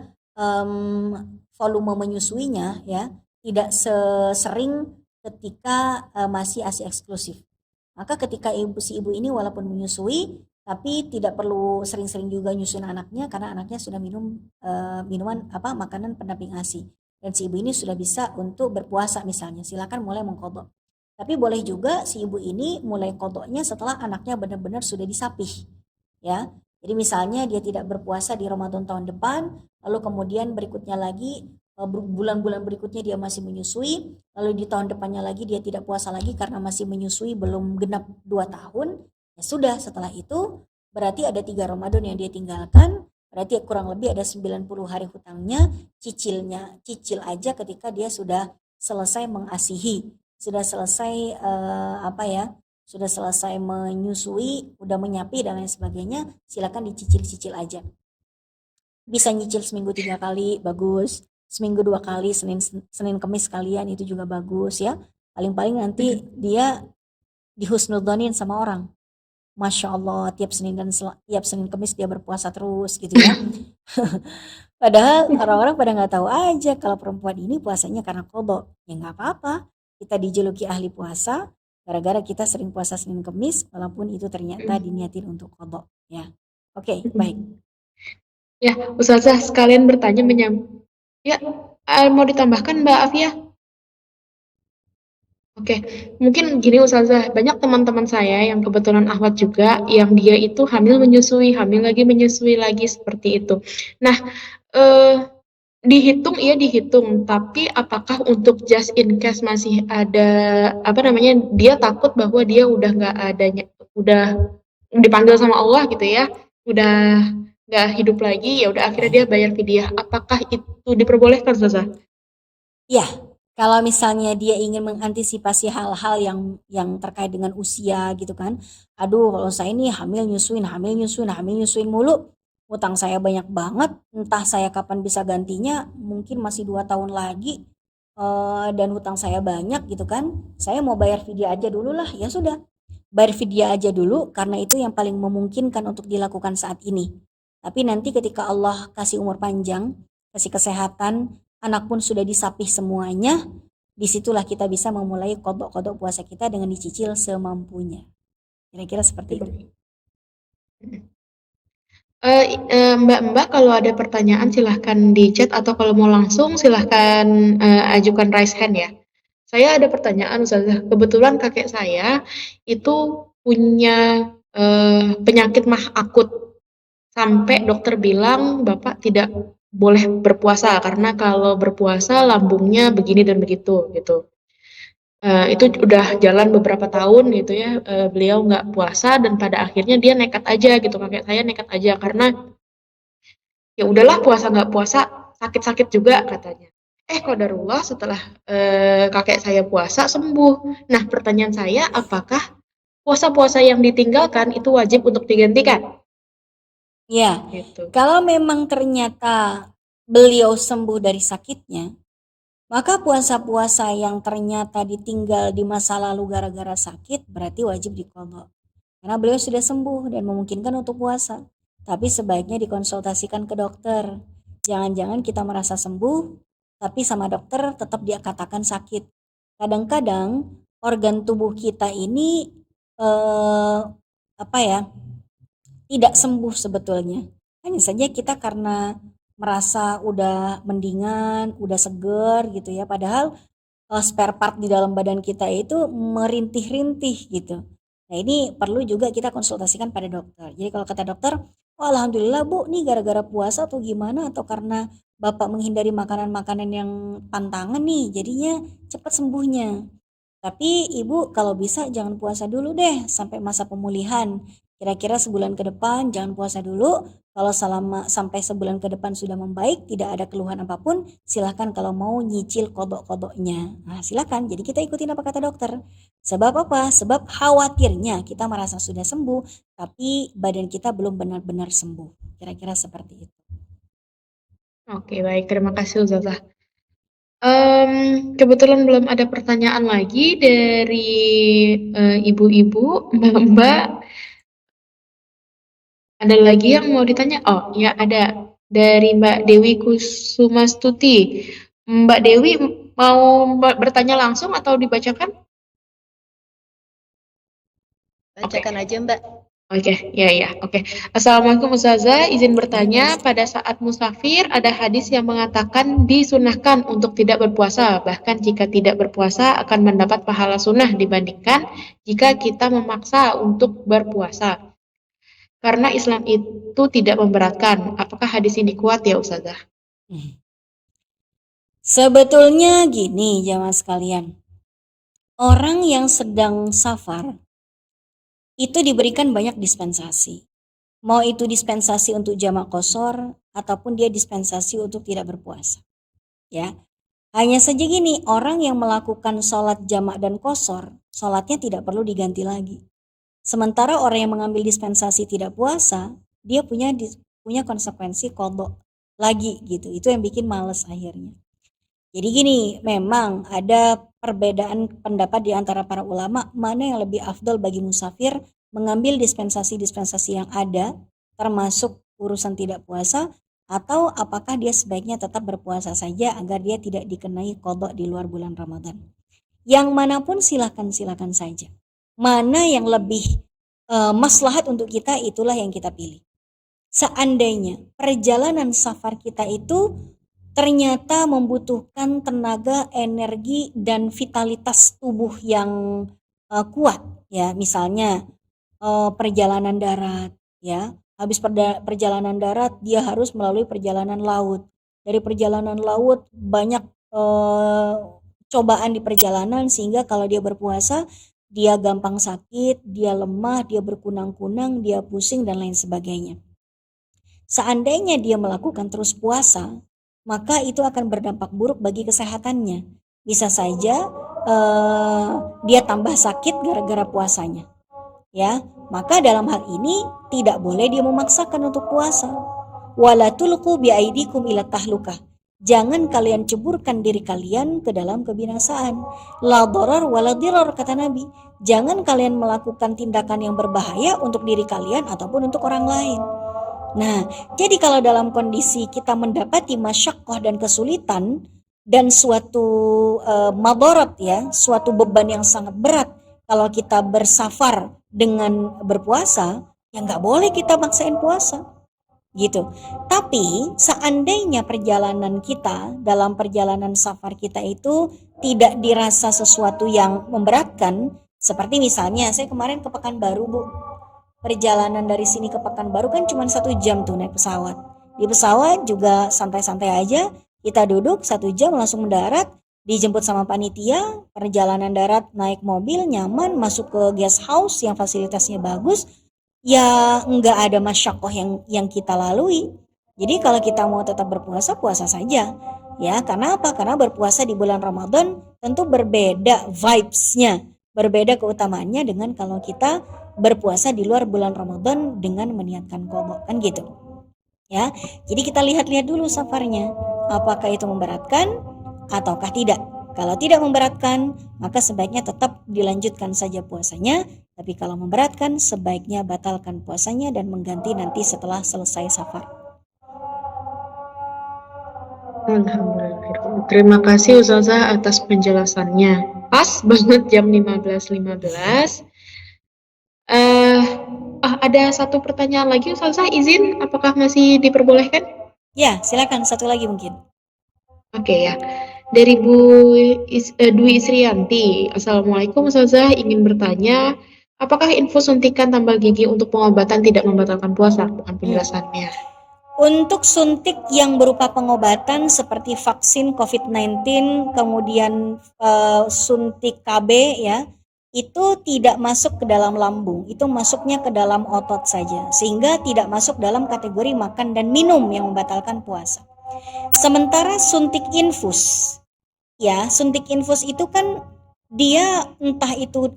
volume menyusuinya ya tidak sesering ketika masih ASI eksklusif. Maka ketika si ibu ini walaupun menyusui, tapi tidak perlu sering-sering juga nyusuin anaknya karena anaknya sudah minum minuman makanan pendamping ASI, dan si ibu ini sudah bisa untuk berpuasa misalnya, silakan mulai mengkodok. Tapi boleh juga si ibu ini mulai kodoknya setelah anaknya benar-benar sudah disapih ya. Jadi misalnya dia tidak berpuasa di Ramadan tahun depan, lalu kemudian berikutnya lagi bulan-bulan berikutnya dia masih menyusui, lalu di tahun depannya lagi dia tidak puasa lagi karena masih menyusui belum genap 2 tahun, ya sudah, setelah itu berarti ada 3 Ramadan yang dia tinggalkan, berarti kurang lebih ada 90 hari hutangnya, cicil aja ketika dia sudah selesai mengasihi, sudah selesai sudah selesai menyusui, udah menyapi dan lain sebagainya, silakan dicicil-cicil aja. Bisa nyicil seminggu 3 kali, bagus. Seminggu 2 kali, Senin Kemis sekalian, itu juga bagus ya. Paling-paling nanti dia dihusnudzonin sama orang. Masya Allah, tiap Senin Kemis dia berpuasa terus gitu ya. Padahal orang-orang pada nggak tahu aja kalau perempuan ini puasanya karena qadha. Ya nggak apa-apa. Kita dijuluki ahli puasa gara-gara kita sering puasa Senin Kemis, walaupun itu ternyata diniatin untuk qadha ya. Oke, baik. Ya, Ustazah sekalian bertanya Ya, mau ditambahkan Mbak Afia? Oke, mungkin gini Ustazah, banyak teman-teman saya yang kebetulan Ahwat juga, yang dia itu hamil menyusui lagi seperti itu. Nah, dihitung, tapi apakah untuk just in case masih ada, dia takut bahwa dia udah nggak adanya, udah dipanggil sama Allah gitu ya, udah nggak hidup lagi, ya udah akhirnya dia bayar fidyah. Apakah itu diperbolehkan Ustazah? Ya, Kalau misalnya dia ingin mengantisipasi hal-hal yang terkait dengan usia gitu kan, aduh kalau saya ini hamil nyusuin mulu, utang saya banyak banget, entah saya kapan bisa gantinya, mungkin masih 2 tahun lagi, dan hutang saya banyak gitu kan, saya mau bayar vidya aja dulu lah, ya sudah, bayar vidya aja dulu karena itu yang paling memungkinkan untuk dilakukan saat ini. Tapi nanti ketika Allah kasih umur panjang, kasih kesehatan, anak pun sudah disapih semuanya, disitulah kita bisa memulai kodok-kodok puasa kita dengan dicicil semampunya. Kira-kira seperti itu. Mbak-mbak kalau ada pertanyaan silahkan di chat atau kalau mau langsung silahkan ajukan raise hand ya. Saya ada pertanyaan Ustazah. Kebetulan kakek saya itu punya penyakit mah akut sampai dokter bilang Bapak tidak boleh berpuasa karena kalau berpuasa lambungnya begini dan begitu gitu. Itu udah jalan beberapa tahun gitu ya, beliau nggak puasa dan pada akhirnya dia nekat aja gitu, kakek saya nekat aja karena ya udahlah puasa nggak puasa sakit-sakit juga katanya. Qadarullah setelah kakek saya puasa sembuh. Nah pertanyaan saya apakah puasa-puasa yang ditinggalkan itu wajib untuk digantikan? Ya, Gitu. kalau memang ternyata beliau sembuh dari sakitnya, maka puasa-puasa yang ternyata ditinggal di masa lalu gara-gara sakit berarti wajib diqadha. Karena beliau sudah sembuh dan memungkinkan untuk puasa. Tapi sebaiknya dikonsultasikan ke dokter. Jangan-jangan kita merasa sembuh, tapi sama dokter tetap dia katakan sakit. Kadang-kadang organ tubuh kita ini eh, apa ya, tidak sembuh sebetulnya. Hanya saja kita karena merasa udah mendingan, udah seger gitu ya. Padahal spare part di dalam badan kita itu merintih-rintih gitu. Nah ini perlu juga kita konsultasikan pada dokter. Jadi kalau kata dokter, oh alhamdulillah bu, nih gara-gara puasa atau gimana atau karena bapak menghindari makanan-makanan yang pantangan nih, jadinya cepat sembuhnya. Tapi ibu kalau bisa jangan puasa dulu deh sampai masa pemulihan. Kira-kira sebulan ke depan jangan puasa dulu. Kalau selama sampai sebulan ke depan sudah membaik, tidak ada keluhan apapun, silahkan kalau mau nyicil kodok-kodoknya. Nah silahkan, jadi kita ikutin apa kata dokter. Sebab apa? Sebab khawatirnya kita merasa sudah sembuh, tapi badan kita belum benar-benar sembuh. Kira-kira seperti itu. Oke, baik. Terima kasih Ustazah. Kebetulan belum ada pertanyaan lagi dari ibu-ibu, mbak-mbak. Ada lagi yang mau ditanya? Oh, ya ada. Dari Mbak Dewi Kusumastuti. Mbak Dewi mau bertanya langsung atau dibacakan? Oke. Bacakan aja Mbak. Oke, ya ya, oke. Assalamualaikum Ustazah, izin bertanya, pada saat musafir ada hadis yang mengatakan disunahkan untuk tidak berpuasa, bahkan jika tidak berpuasa akan mendapat pahala sunnah dibandingkan jika kita memaksa untuk berpuasa. Karena Islam itu tidak memberatkan. Apakah hadis ini kuat ya Ustazah? Sebetulnya gini jamaah sekalian, orang yang sedang safar itu diberikan banyak dispensasi. Mau itu dispensasi untuk jamak qashar ataupun dia dispensasi untuk tidak berpuasa. Ya, hanya saja gini, orang yang melakukan sholat jamak dan qashar, sholatnya tidak perlu diganti lagi. Sementara orang yang mengambil dispensasi tidak puasa, dia punya konsekuensi qadha lagi gitu. Itu yang bikin males akhirnya. Jadi gini, memang ada perbedaan pendapat di antara para ulama mana yang lebih afdol bagi musafir mengambil dispensasi-dispensasi yang ada termasuk urusan tidak puasa atau apakah dia sebaiknya tetap berpuasa saja agar dia tidak dikenai qadha di luar bulan Ramadan. Yang manapun silakan saja. Mana yang lebih maslahat untuk kita itulah yang kita pilih. Seandainya perjalanan safar kita itu ternyata membutuhkan tenaga, energi dan vitalitas tubuh yang kuat ya, misalnya perjalanan darat ya. Habis perjalanan darat dia harus melalui perjalanan laut. Dari perjalanan laut banyak cobaan di perjalanan sehingga kalau dia berpuasa dia gampang sakit, dia lemah, dia berkunang-kunang, dia pusing dan lain sebagainya. Seandainya dia melakukan terus puasa, maka itu akan berdampak buruk bagi kesehatannya. bisa saja dia tambah sakit gara-gara puasanya. Ya, maka dalam hal ini tidak boleh dia memaksakan untuk puasa. Wala tulqu biaidikum ila tahlukah. Jangan kalian ceburkan diri kalian ke dalam kebinasaan. La darar wala dirar, kata Nabi. Jangan kalian melakukan tindakan yang berbahaya untuk diri kalian ataupun untuk orang lain. Nah, jadi kalau dalam kondisi kita mendapati masyaqqah dan kesulitan dan suatu madarat, ya, suatu beban yang sangat berat, kalau kita bersafar dengan berpuasa, ya nggak boleh kita maksain puasa gitu. Tapi seandainya perjalanan kita, dalam perjalanan safar kita itu tidak dirasa sesuatu yang memberatkan, seperti misalnya saya kemarin ke Pekanbaru, Bu. Perjalanan dari sini ke Pekanbaru kan cuma 1 jam tuh naik pesawat. Di pesawat juga santai-santai aja, kita duduk 1 jam langsung mendarat, dijemput sama panitia, perjalanan darat naik mobil nyaman, masuk ke guest house yang fasilitasnya bagus, ya nggak ada masyakoh yang kita lalui. Jadi kalau kita mau tetap berpuasa, puasa saja. Ya, karena apa? Karena berpuasa di bulan Ramadan tentu berbeda vibes-nya, berbeda keutamaannya dengan kalau kita berpuasa di luar bulan Ramadan dengan meniatkan qadha, kan gitu. Ya. Jadi kita lihat-lihat dulu safarnya, apakah itu memberatkan ataukah tidak. Kalau tidak memberatkan, maka sebaiknya tetap dilanjutkan saja puasanya. Tapi kalau memberatkan, sebaiknya batalkan puasanya dan mengganti nanti setelah selesai safar. Alhamdulillah. Terima kasih Ustazah atas penjelasannya. Pas banget jam 15.15. Ada satu pertanyaan lagi Ustazah, izin apakah masih diperbolehkan? Ya, silakan satu lagi mungkin. Oke ya. Dari Dwi Isrianti. Assalamualaikum Ustazah, ingin bertanya, apakah info suntikan tambal gigi untuk pengobatan tidak membatalkan puasa? Bukan penjelasannya. Untuk suntik yang berupa pengobatan seperti vaksin COVID-19, kemudian suntik KB, ya, itu tidak masuk ke dalam lambung, itu masuknya ke dalam otot saja, sehingga tidak masuk dalam kategori makan dan minum yang membatalkan puasa. Sementara suntik infus, ya, suntik infus itu kan dia entah itu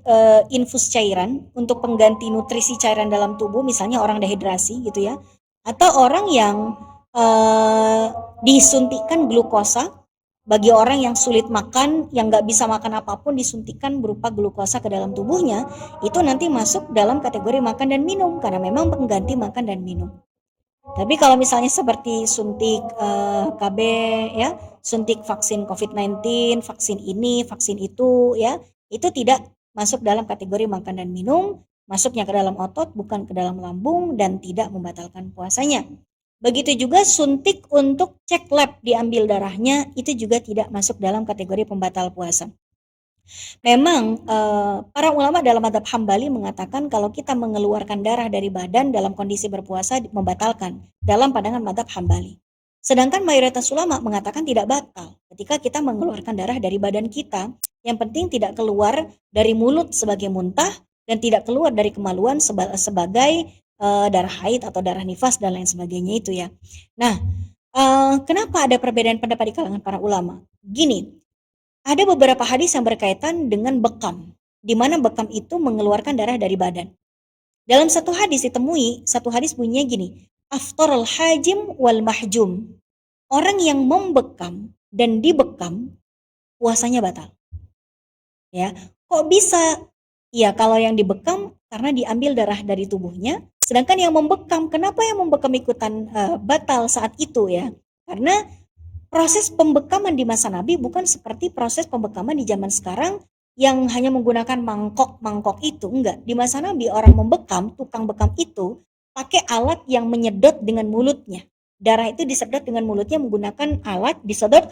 infus cairan untuk pengganti nutrisi cairan dalam tubuh, misalnya orang dehidrasi gitu ya, atau orang yang disuntikkan glukosa. Bagi orang yang sulit makan, yang nggak bisa makan apapun, disuntikkan berupa glukosa ke dalam tubuhnya, itu nanti masuk dalam kategori makan dan minum, karena memang pengganti makan dan minum. Tapi kalau misalnya seperti suntik KB, ya, suntik vaksin COVID-19, vaksin ini, vaksin itu, ya, itu tidak masuk dalam kategori makan dan minum, masuknya ke dalam otot, bukan ke dalam lambung, dan tidak membatalkan puasanya. Begitu juga suntik untuk cek lab, diambil darahnya, itu juga tidak masuk dalam kategori pembatal puasa. Memang para ulama dalam mazhab Hambali mengatakan kalau kita mengeluarkan darah dari badan dalam kondisi berpuasa membatalkan dalam pandangan mazhab Hambali. Sedangkan mayoritas ulama mengatakan tidak batal ketika kita mengeluarkan darah dari badan kita. Yang penting tidak keluar dari mulut sebagai muntah dan tidak keluar dari kemaluan sebagai darah haid atau darah nifas dan lain sebagainya itu ya. Nah, kenapa ada perbedaan pendapat di kalangan para ulama? Gini, ada beberapa hadis yang berkaitan dengan bekam, di mana bekam itu mengeluarkan darah dari badan. Dalam satu hadis ditemui, satu hadis bunyinya gini, aftarul hajim wal mahjum. Orang yang membekam dan dibekam, puasanya batal. Ya, kok bisa? Ya, kalau yang dibekam karena diambil darah dari tubuhnya, sedangkan yang membekam, kenapa yang membekam ikutan batal saat itu ya? Karena proses pembekaman di masa Nabi bukan seperti proses pembekaman di zaman sekarang yang hanya menggunakan mangkok-mangkok itu. Enggak, di masa Nabi orang membekam, tukang bekam itu pakai alat yang menyedot dengan mulutnya. Darah itu disedot dengan mulutnya menggunakan alat disedot,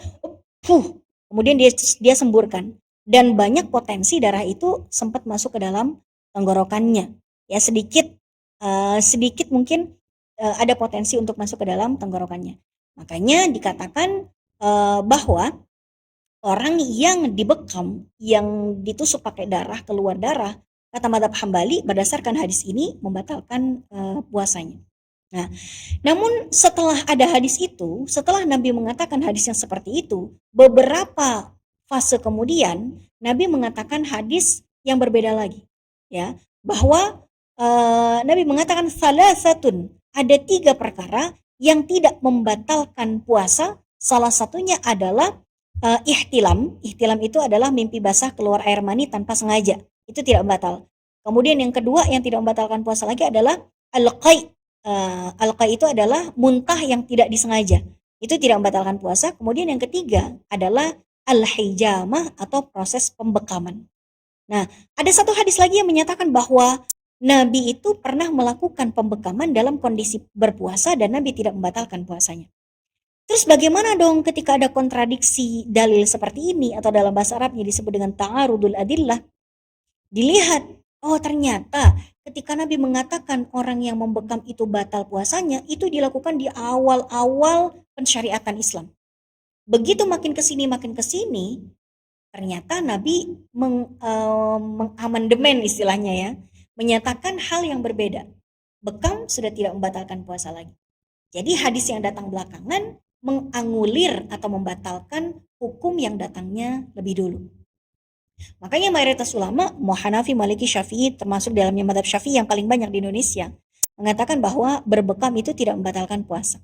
kemudian dia semburkan. Dan banyak potensi darah itu sempat masuk ke dalam tenggorokannya. Ya sedikit mungkin ada potensi untuk masuk ke dalam tenggorokannya. Makanya dikatakan bahwa orang yang dibekam, yang ditusuk pakai darah, keluar darah, kata mazhab Hambali berdasarkan hadis ini membatalkan puasanya. Nah, namun setelah ada hadis itu, setelah Nabi mengatakan hadis yang seperti itu, beberapa fase kemudian Nabi mengatakan hadis yang berbeda lagi, ya, bahwa Nabi mengatakan salasatun, ada 3 perkara yang tidak membatalkan puasa. Salah satunya adalah ihtilam. Ihtilam itu adalah mimpi basah keluar air mani tanpa sengaja. Itu tidak batal. Kemudian yang kedua yang tidak membatalkan puasa lagi adalah al-qai. Al-qai itu adalah muntah yang tidak disengaja. Itu tidak membatalkan puasa. Kemudian yang ketiga adalah al-hijamah atau proses pembekaman. Nah, ada satu hadis lagi yang menyatakan bahwa Nabi itu pernah melakukan pembekaman dalam kondisi berpuasa dan Nabi tidak membatalkan puasanya. Terus bagaimana dong ketika ada kontradiksi dalil seperti ini atau dalam bahasa Arabnya disebut dengan ta'arudul adillah? Dilihat, oh ternyata ketika Nabi mengatakan orang yang membekam itu batal puasanya, itu dilakukan di awal-awal pensyariatan Islam. Begitu makin ke sini, ternyata Nabi mengamandemen istilahnya ya, menyatakan hal yang berbeda. Bekam sudah tidak membatalkan puasa lagi. Jadi hadis yang datang belakangan menganulir atau membatalkan hukum yang datangnya lebih dulu. Makanya mayoritas ulama, mau Hanafi, Maliki, Syafi'i, termasuk dalamnya madhab Syafi'i yang paling banyak di Indonesia, mengatakan bahwa berbekam itu tidak membatalkan puasa.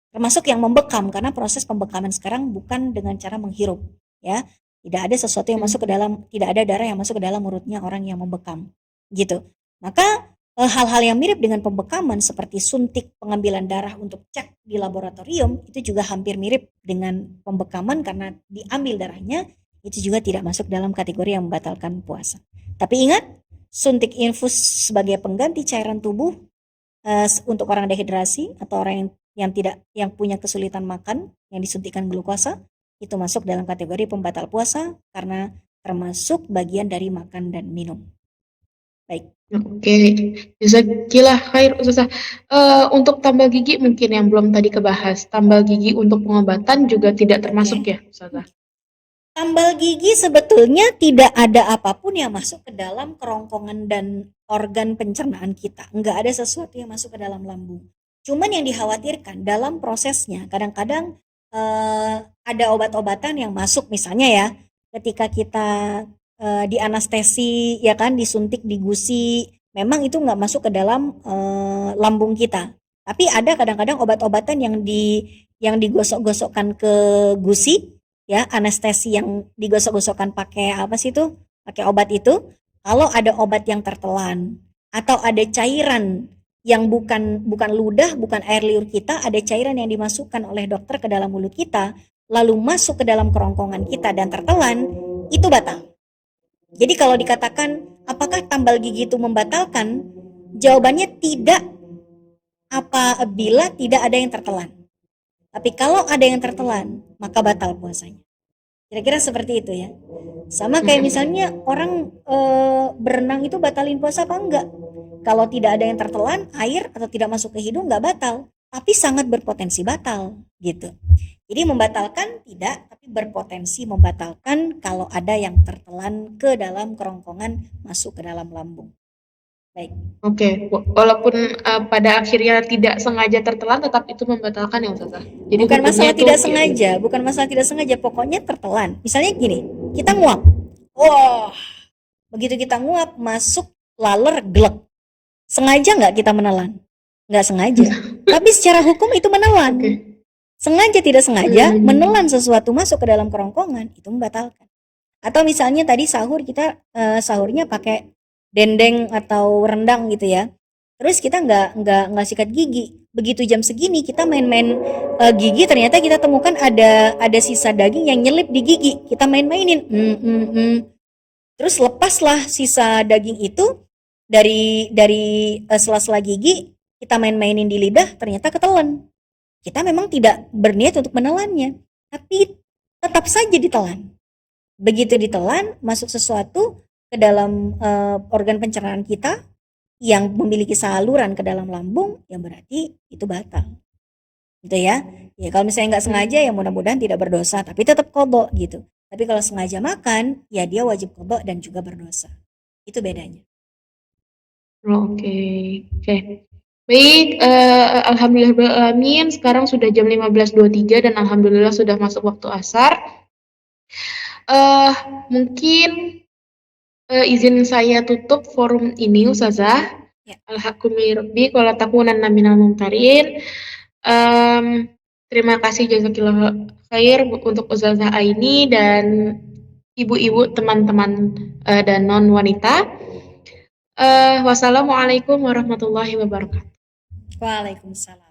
Termasuk yang membekam, karena proses pembekaman sekarang bukan dengan cara menghirup, ya. Tidak ada sesuatu yang masuk ke dalam, tidak ada darah yang masuk ke dalam mulutnya orang yang membekam, gitu. Maka hal-hal yang mirip dengan pembekaman seperti suntik pengambilan darah untuk cek di laboratorium itu juga hampir mirip dengan pembekaman karena diambil darahnya, itu juga tidak masuk dalam kategori yang membatalkan puasa. Tapi ingat, suntik infus sebagai pengganti cairan tubuh untuk orang dehidrasi atau orang yang punya kesulitan makan yang disuntikan glukosa itu masuk dalam kategori pembatal puasa karena termasuk bagian dari makan dan minum. Baik. Oke, jazakillah khair Ustazah. Untuk tambal gigi mungkin yang belum tadi kebahas, tambal gigi untuk pengobatan juga tidak termasuk ya Ustazah? Tambal gigi sebetulnya tidak ada apapun yang masuk ke dalam kerongkongan dan organ pencernaan kita. Enggak ada sesuatu yang masuk ke dalam lambung. Cuman yang dikhawatirkan dalam prosesnya, kadang-kadang ada obat-obatan yang masuk misalnya ya, ketika kita dianestesi ya kan, disuntik di gusi, memang itu nggak masuk ke dalam lambung kita. Tapi ada kadang-kadang obat-obatan yang digosok-gosokkan ke gusi, ya, anestesi yang digosok-gosokkan pakai apa sih itu? Pakai obat itu. Kalau ada obat yang tertelan atau ada cairan yang bukan ludah, bukan air liur kita, ada cairan yang dimasukkan oleh dokter ke dalam mulut kita, lalu masuk ke dalam kerongkongan kita dan tertelan, itu batal. Jadi kalau dikatakan apakah tambal gigi itu membatalkan? Jawabannya tidak apabila tidak ada yang tertelan. Tapi kalau ada yang tertelan, maka batal puasanya. Kira-kira seperti itu ya. Sama kayak misalnya orang berenang itu batalin puasa apa enggak? Kalau tidak ada yang tertelan air atau tidak masuk ke hidung nggak batal, tapi sangat berpotensi batal gitu. Jadi membatalkan tidak, tapi berpotensi membatalkan kalau ada yang tertelan ke dalam kerongkongan masuk ke dalam lambung. Baik. Oke, walaupun pada akhirnya tidak sengaja tertelan, tetap itu membatalkan ya Ustazah? Jadi Bukan masalah itu tidak sengaja, bukan masalah tidak sengaja, pokoknya tertelan. Misalnya gini, kita nguap. Wah, begitu kita nguap masuk laler glek. Sengaja nggak kita menelan? Nggak sengaja. Tapi secara hukum itu menelan. Sengaja tidak sengaja menelan sesuatu masuk ke dalam kerongkongan itu membatalkan. Atau misalnya tadi sahur kita sahurnya pakai dendeng atau rendang gitu ya. Terus kita nggak sikat gigi. Begitu jam segini kita main-main gigi, ternyata kita temukan ada sisa daging yang nyelip di gigi. Kita main-mainin. Terus lepaslah sisa daging itu dari sela-sela gigi, kita main-mainin di lidah, ternyata ketelan. Kita memang tidak berniat untuk menelannya, tapi tetap saja ditelan. Begitu ditelan, masuk sesuatu ke dalam organ pencernaan kita yang memiliki saluran ke dalam lambung, yang berarti itu batal. Gitu ya. Ya kalau misalnya nggak sengaja ya mudah-mudahan tidak berdosa, tapi tetap qadha gitu. Tapi kalau sengaja makan, ya dia wajib qadha dan juga berdosa. Itu bedanya. Oke. Baik, alhamdulillahirrahmanirrahim. Sekarang sudah jam 15.23 dan alhamdulillah sudah masuk waktu asar. Eh, mungkin izin saya tutup forum ini, Ustazah. Ya. Alhamdulillah, kalau takunan minal mumtarin. Em, terima kasih jazakillah khair untuk Ustazah Aini dan ibu-ibu teman-teman dan non wanita. Wassalamualaikum warahmatullahi wabarakatuh. Waalaikumsalam.